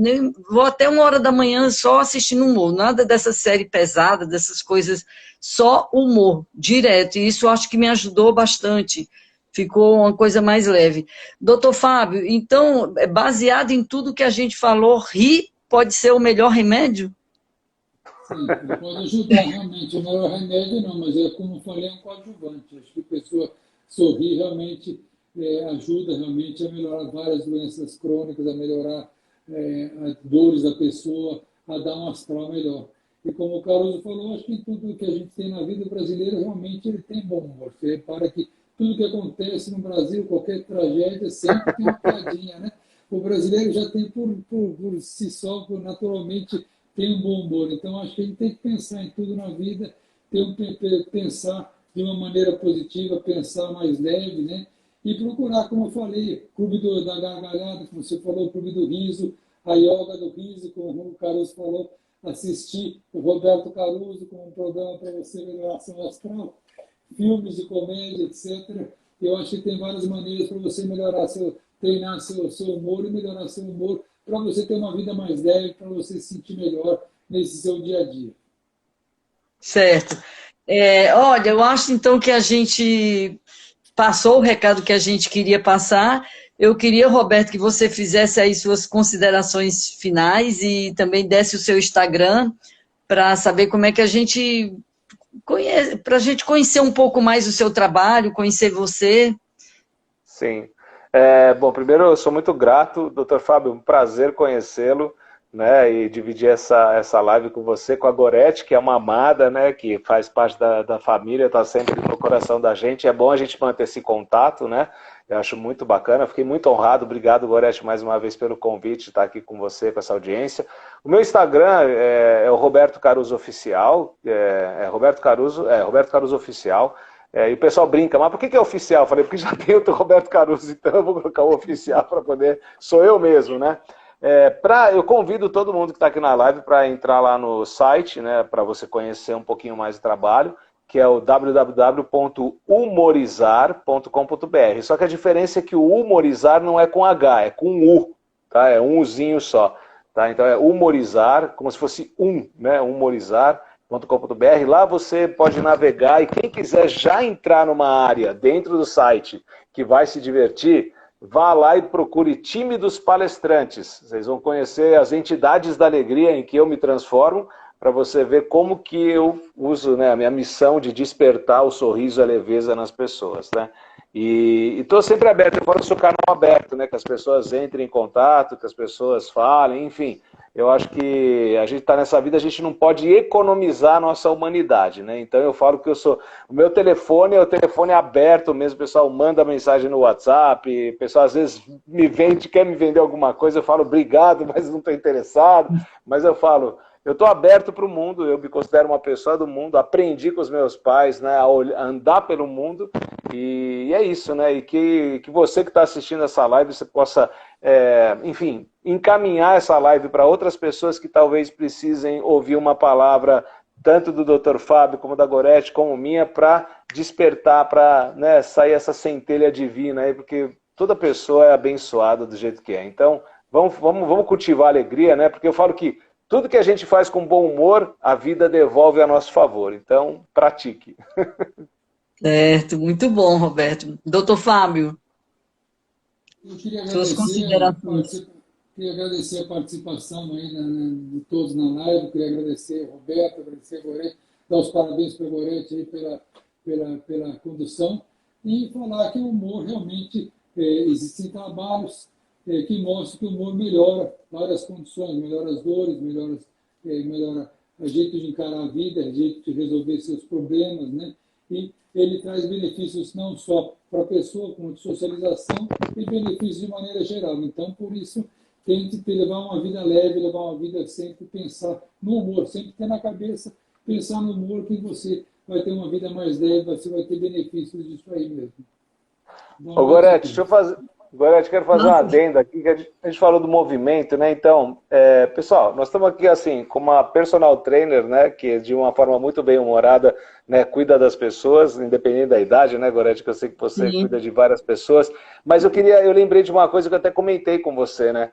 Vou até 1h da manhã só assistindo humor, nada dessa série pesada, dessas coisas, só humor, direto, e isso eu acho que me ajudou bastante. Ficou uma coisa mais leve. Doutor Fábio, então, baseado em tudo que a gente falou, rir pode ser o melhor remédio? Sim, ele pode ajudar realmente. O melhor remédio não, mas como eu falei, é um coadjuvante. Acho que a pessoa sorrir realmente ajuda realmente a melhorar várias doenças crônicas, a melhorar as dores da pessoa, a dar um astral melhor. E como o Caruso falou, acho que tudo que a gente tem na vida brasileira, realmente ele tem bom humor. Você repara que tudo que acontece no Brasil, qualquer tragédia, sempre tem uma piadinha, né? O brasileiro já tem por si só, naturalmente, tem um bom humor. Então, acho que a gente tem que pensar em tudo na vida, pensar de uma maneira positiva, pensar mais leve, né? E procurar, como eu falei, clube da gargalhada, como você falou, clube do riso, a yoga do riso, como o Caruso falou, assistir o Roberto Caruso com um programa para você melhorar seu astral, filmes de comédia, etc. Eu acho que tem várias maneiras para você melhorar treinar seu humor e melhorar seu humor para você ter uma vida mais leve, para você se sentir melhor nesse seu dia a dia. Certo. Olha, eu acho então que a gente passou o recado que a gente queria passar. Eu queria, Roberto, que você fizesse aí suas considerações finais e também desse o seu Instagram para saber como é que a gente conhece, para a gente conhecer um pouco mais o seu trabalho, conhecer você. Sim. Bom, primeiro eu sou muito grato, Dr. Fábio, um prazer conhecê-lo, né, e dividir essa live com você, com a Gorete, que é uma amada, né, que faz parte da família, está sempre no coração da gente. É bom a gente manter esse contato, né? Eu acho muito bacana, fiquei muito honrado. Obrigado, Gorete, mais uma vez pelo convite de estar aqui com você, com essa audiência. O meu Instagram é o Roberto Caruso Oficial, Roberto Caruso Oficial. E o pessoal brinca, mas por que é oficial? Eu falei, porque já tem o Roberto Caruso, então eu vou colocar o oficial para poder... Sou eu mesmo, né? Eu convido todo mundo que está aqui na live para entrar lá no site, né, para você conhecer um pouquinho mais do trabalho, que é o www.humorizar.com.br. Só que a diferença é que o humorizar não é com H, é com U, tá? É um Uzinho só. Tá? Então é humorizar, como se fosse né? Humorizar.com.br. Lá você pode navegar e quem quiser já entrar numa área dentro do site que vai se divertir, vá lá e procure Time dos Palestrantes. Vocês vão conhecer as entidades da alegria em que eu me transformo, para você ver como que eu uso, né, a minha missão de despertar o sorriso e a leveza nas pessoas. Né? E estou sempre aberto, eu falo que sou canal aberto, né, que as pessoas entrem em contato, que as pessoas falem, enfim. Eu acho que a gente está nessa vida, a gente não pode economizar a nossa humanidade, né? Então eu falo que o meu telefone é o telefone aberto mesmo, o pessoal manda mensagem no WhatsApp, o pessoal às vezes quer me vender alguma coisa, eu falo obrigado, mas não estou interessado, mas eu falo, eu estou aberto para o mundo, eu me considero uma pessoa do mundo, aprendi com os meus pais, né, a andar pelo mundo, e é isso, né? E que você que está assistindo essa live, você possa, enfim, encaminhar essa live para outras pessoas que talvez precisem ouvir uma palavra, tanto do Dr. Fábio, como da Gorete, como minha, para despertar, para, né, sair essa centelha divina aí, porque toda pessoa é abençoada do jeito que é. Então, vamos cultivar a alegria, né? Porque eu falo que tudo que a gente faz com bom humor, a vida devolve a nosso favor. Então, pratique. Certo, muito bom, Roberto. Doutor Fábio. Eu queria Suas agradecer considerações. queria agradecer a participação aí de todos na live, queria agradecer a Roberto, agradecer a Gorete, dar os parabéns para a Gorete aí pela condução e falar que o humor realmente, existem trabalhos que mostram que o humor melhora várias condições, melhora as dores, melhora o jeito de encarar a vida, o jeito de resolver seus problemas, né? E ele traz benefícios não só para a pessoa, como de socialização, e benefícios de maneira geral. Então, por isso, tente levar uma vida leve, levar uma vida sempre pensar no humor, sempre ter na cabeça, pensar no humor, que você vai ter uma vida mais leve, você vai ter benefícios disso aí mesmo. Ô, Gorete, deixa eu fazer... Gorete, quero fazer uma adenda aqui, que a gente falou do movimento, né? Então, pessoal, nós estamos aqui, assim, com uma personal trainer, né? Que de uma forma muito bem-humorada, né? Cuida das pessoas, independente da idade, né, Gorete? Que eu sei que você cuida de várias pessoas. Mas eu lembrei de uma coisa que eu até comentei com você, né?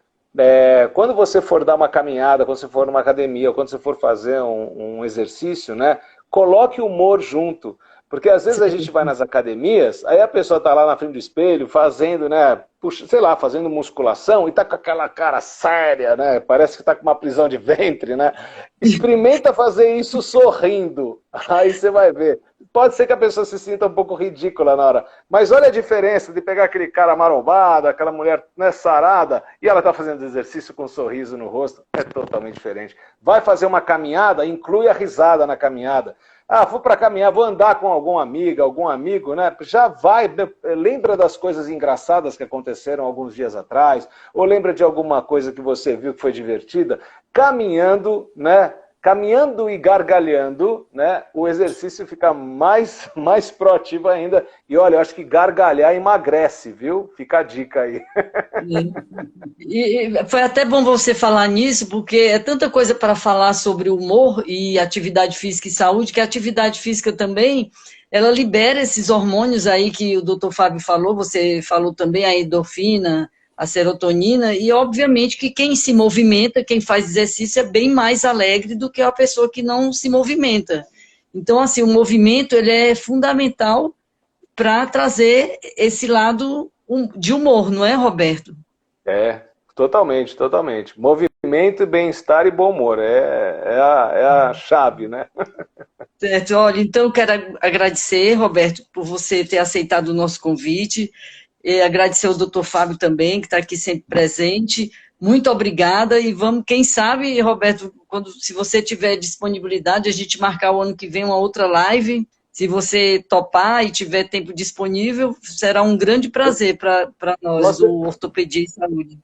Quando você for dar uma caminhada, quando você for numa academia, ou quando você for fazer um exercício, né? Coloque o humor junto. Porque às vezes a gente vai nas academias, aí a pessoa está lá na frente do espelho, fazendo, né, sei lá, fazendo musculação, e está com aquela cara séria, né, parece que está com uma prisão de ventre, né. Experimenta fazer isso sorrindo, aí você vai ver. Pode ser que a pessoa se sinta um pouco ridícula na hora, mas olha a diferença de pegar aquele cara marombado, aquela mulher, né, sarada, e ela está fazendo exercício com um sorriso no rosto, é totalmente diferente. Vai fazer uma caminhada, inclui a risada na caminhada. Ah, vou para caminhar, vou andar com alguma amiga, algum amigo, né? Já vai, lembra das coisas engraçadas que aconteceram alguns dias atrás, ou lembra de alguma coisa que você viu que foi divertida. Caminhando, né? Caminhando e gargalhando, né? O exercício fica mais proativo ainda. E olha, eu acho que gargalhar emagrece, viu? Fica a dica aí. E foi até bom você falar nisso, porque é tanta coisa para falar sobre humor e atividade física e saúde, que a atividade física também, ela libera esses hormônios aí que o doutor Fábio falou, você falou também, a endorfina, a serotonina, e obviamente que quem se movimenta, quem faz exercício é bem mais alegre do que a pessoa que não se movimenta. Então, assim, o movimento, ele é fundamental para trazer esse lado de humor, não é, Roberto? Totalmente, totalmente. Movimento, bem-estar e bom humor. É a chave, né? Certo, olha, então eu quero agradecer, Roberto, por você ter aceitado o nosso convite, e agradecer ao doutor Fábio também, que está aqui sempre presente. Muito obrigada, e vamos, quem sabe, Roberto, se você tiver disponibilidade, a gente marcar o ano que vem uma outra live. Se você topar e tiver tempo disponível, será um grande prazer para nós, do Ortopedia e Saúde.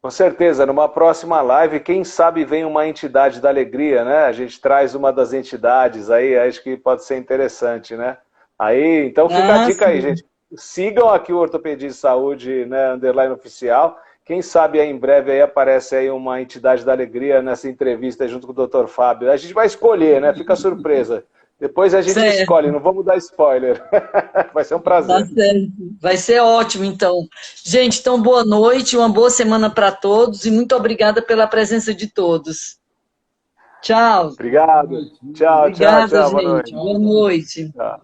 Com certeza, numa próxima live, quem sabe vem uma entidade da alegria, né? A gente traz uma das entidades aí, acho que pode ser interessante, né? Aí, então fica a dica aí, gente. Sigam aqui o Ortopedia e Saúde, né, underline oficial. Quem sabe aí em breve aí aparece aí uma entidade da alegria nessa entrevista junto com o Dr. Fábio. A gente vai escolher, né? Fica surpresa. Depois a gente escolhe, não vamos dar spoiler. Vai ser um prazer. Tá certo. Vai ser ótimo, então. Gente, então boa noite, uma boa semana para todos e muito obrigada pela presença de todos. Tchau. Obrigado. Tchau, Obrigada, tchau, gente. boa noite. Boa noite. Tchau.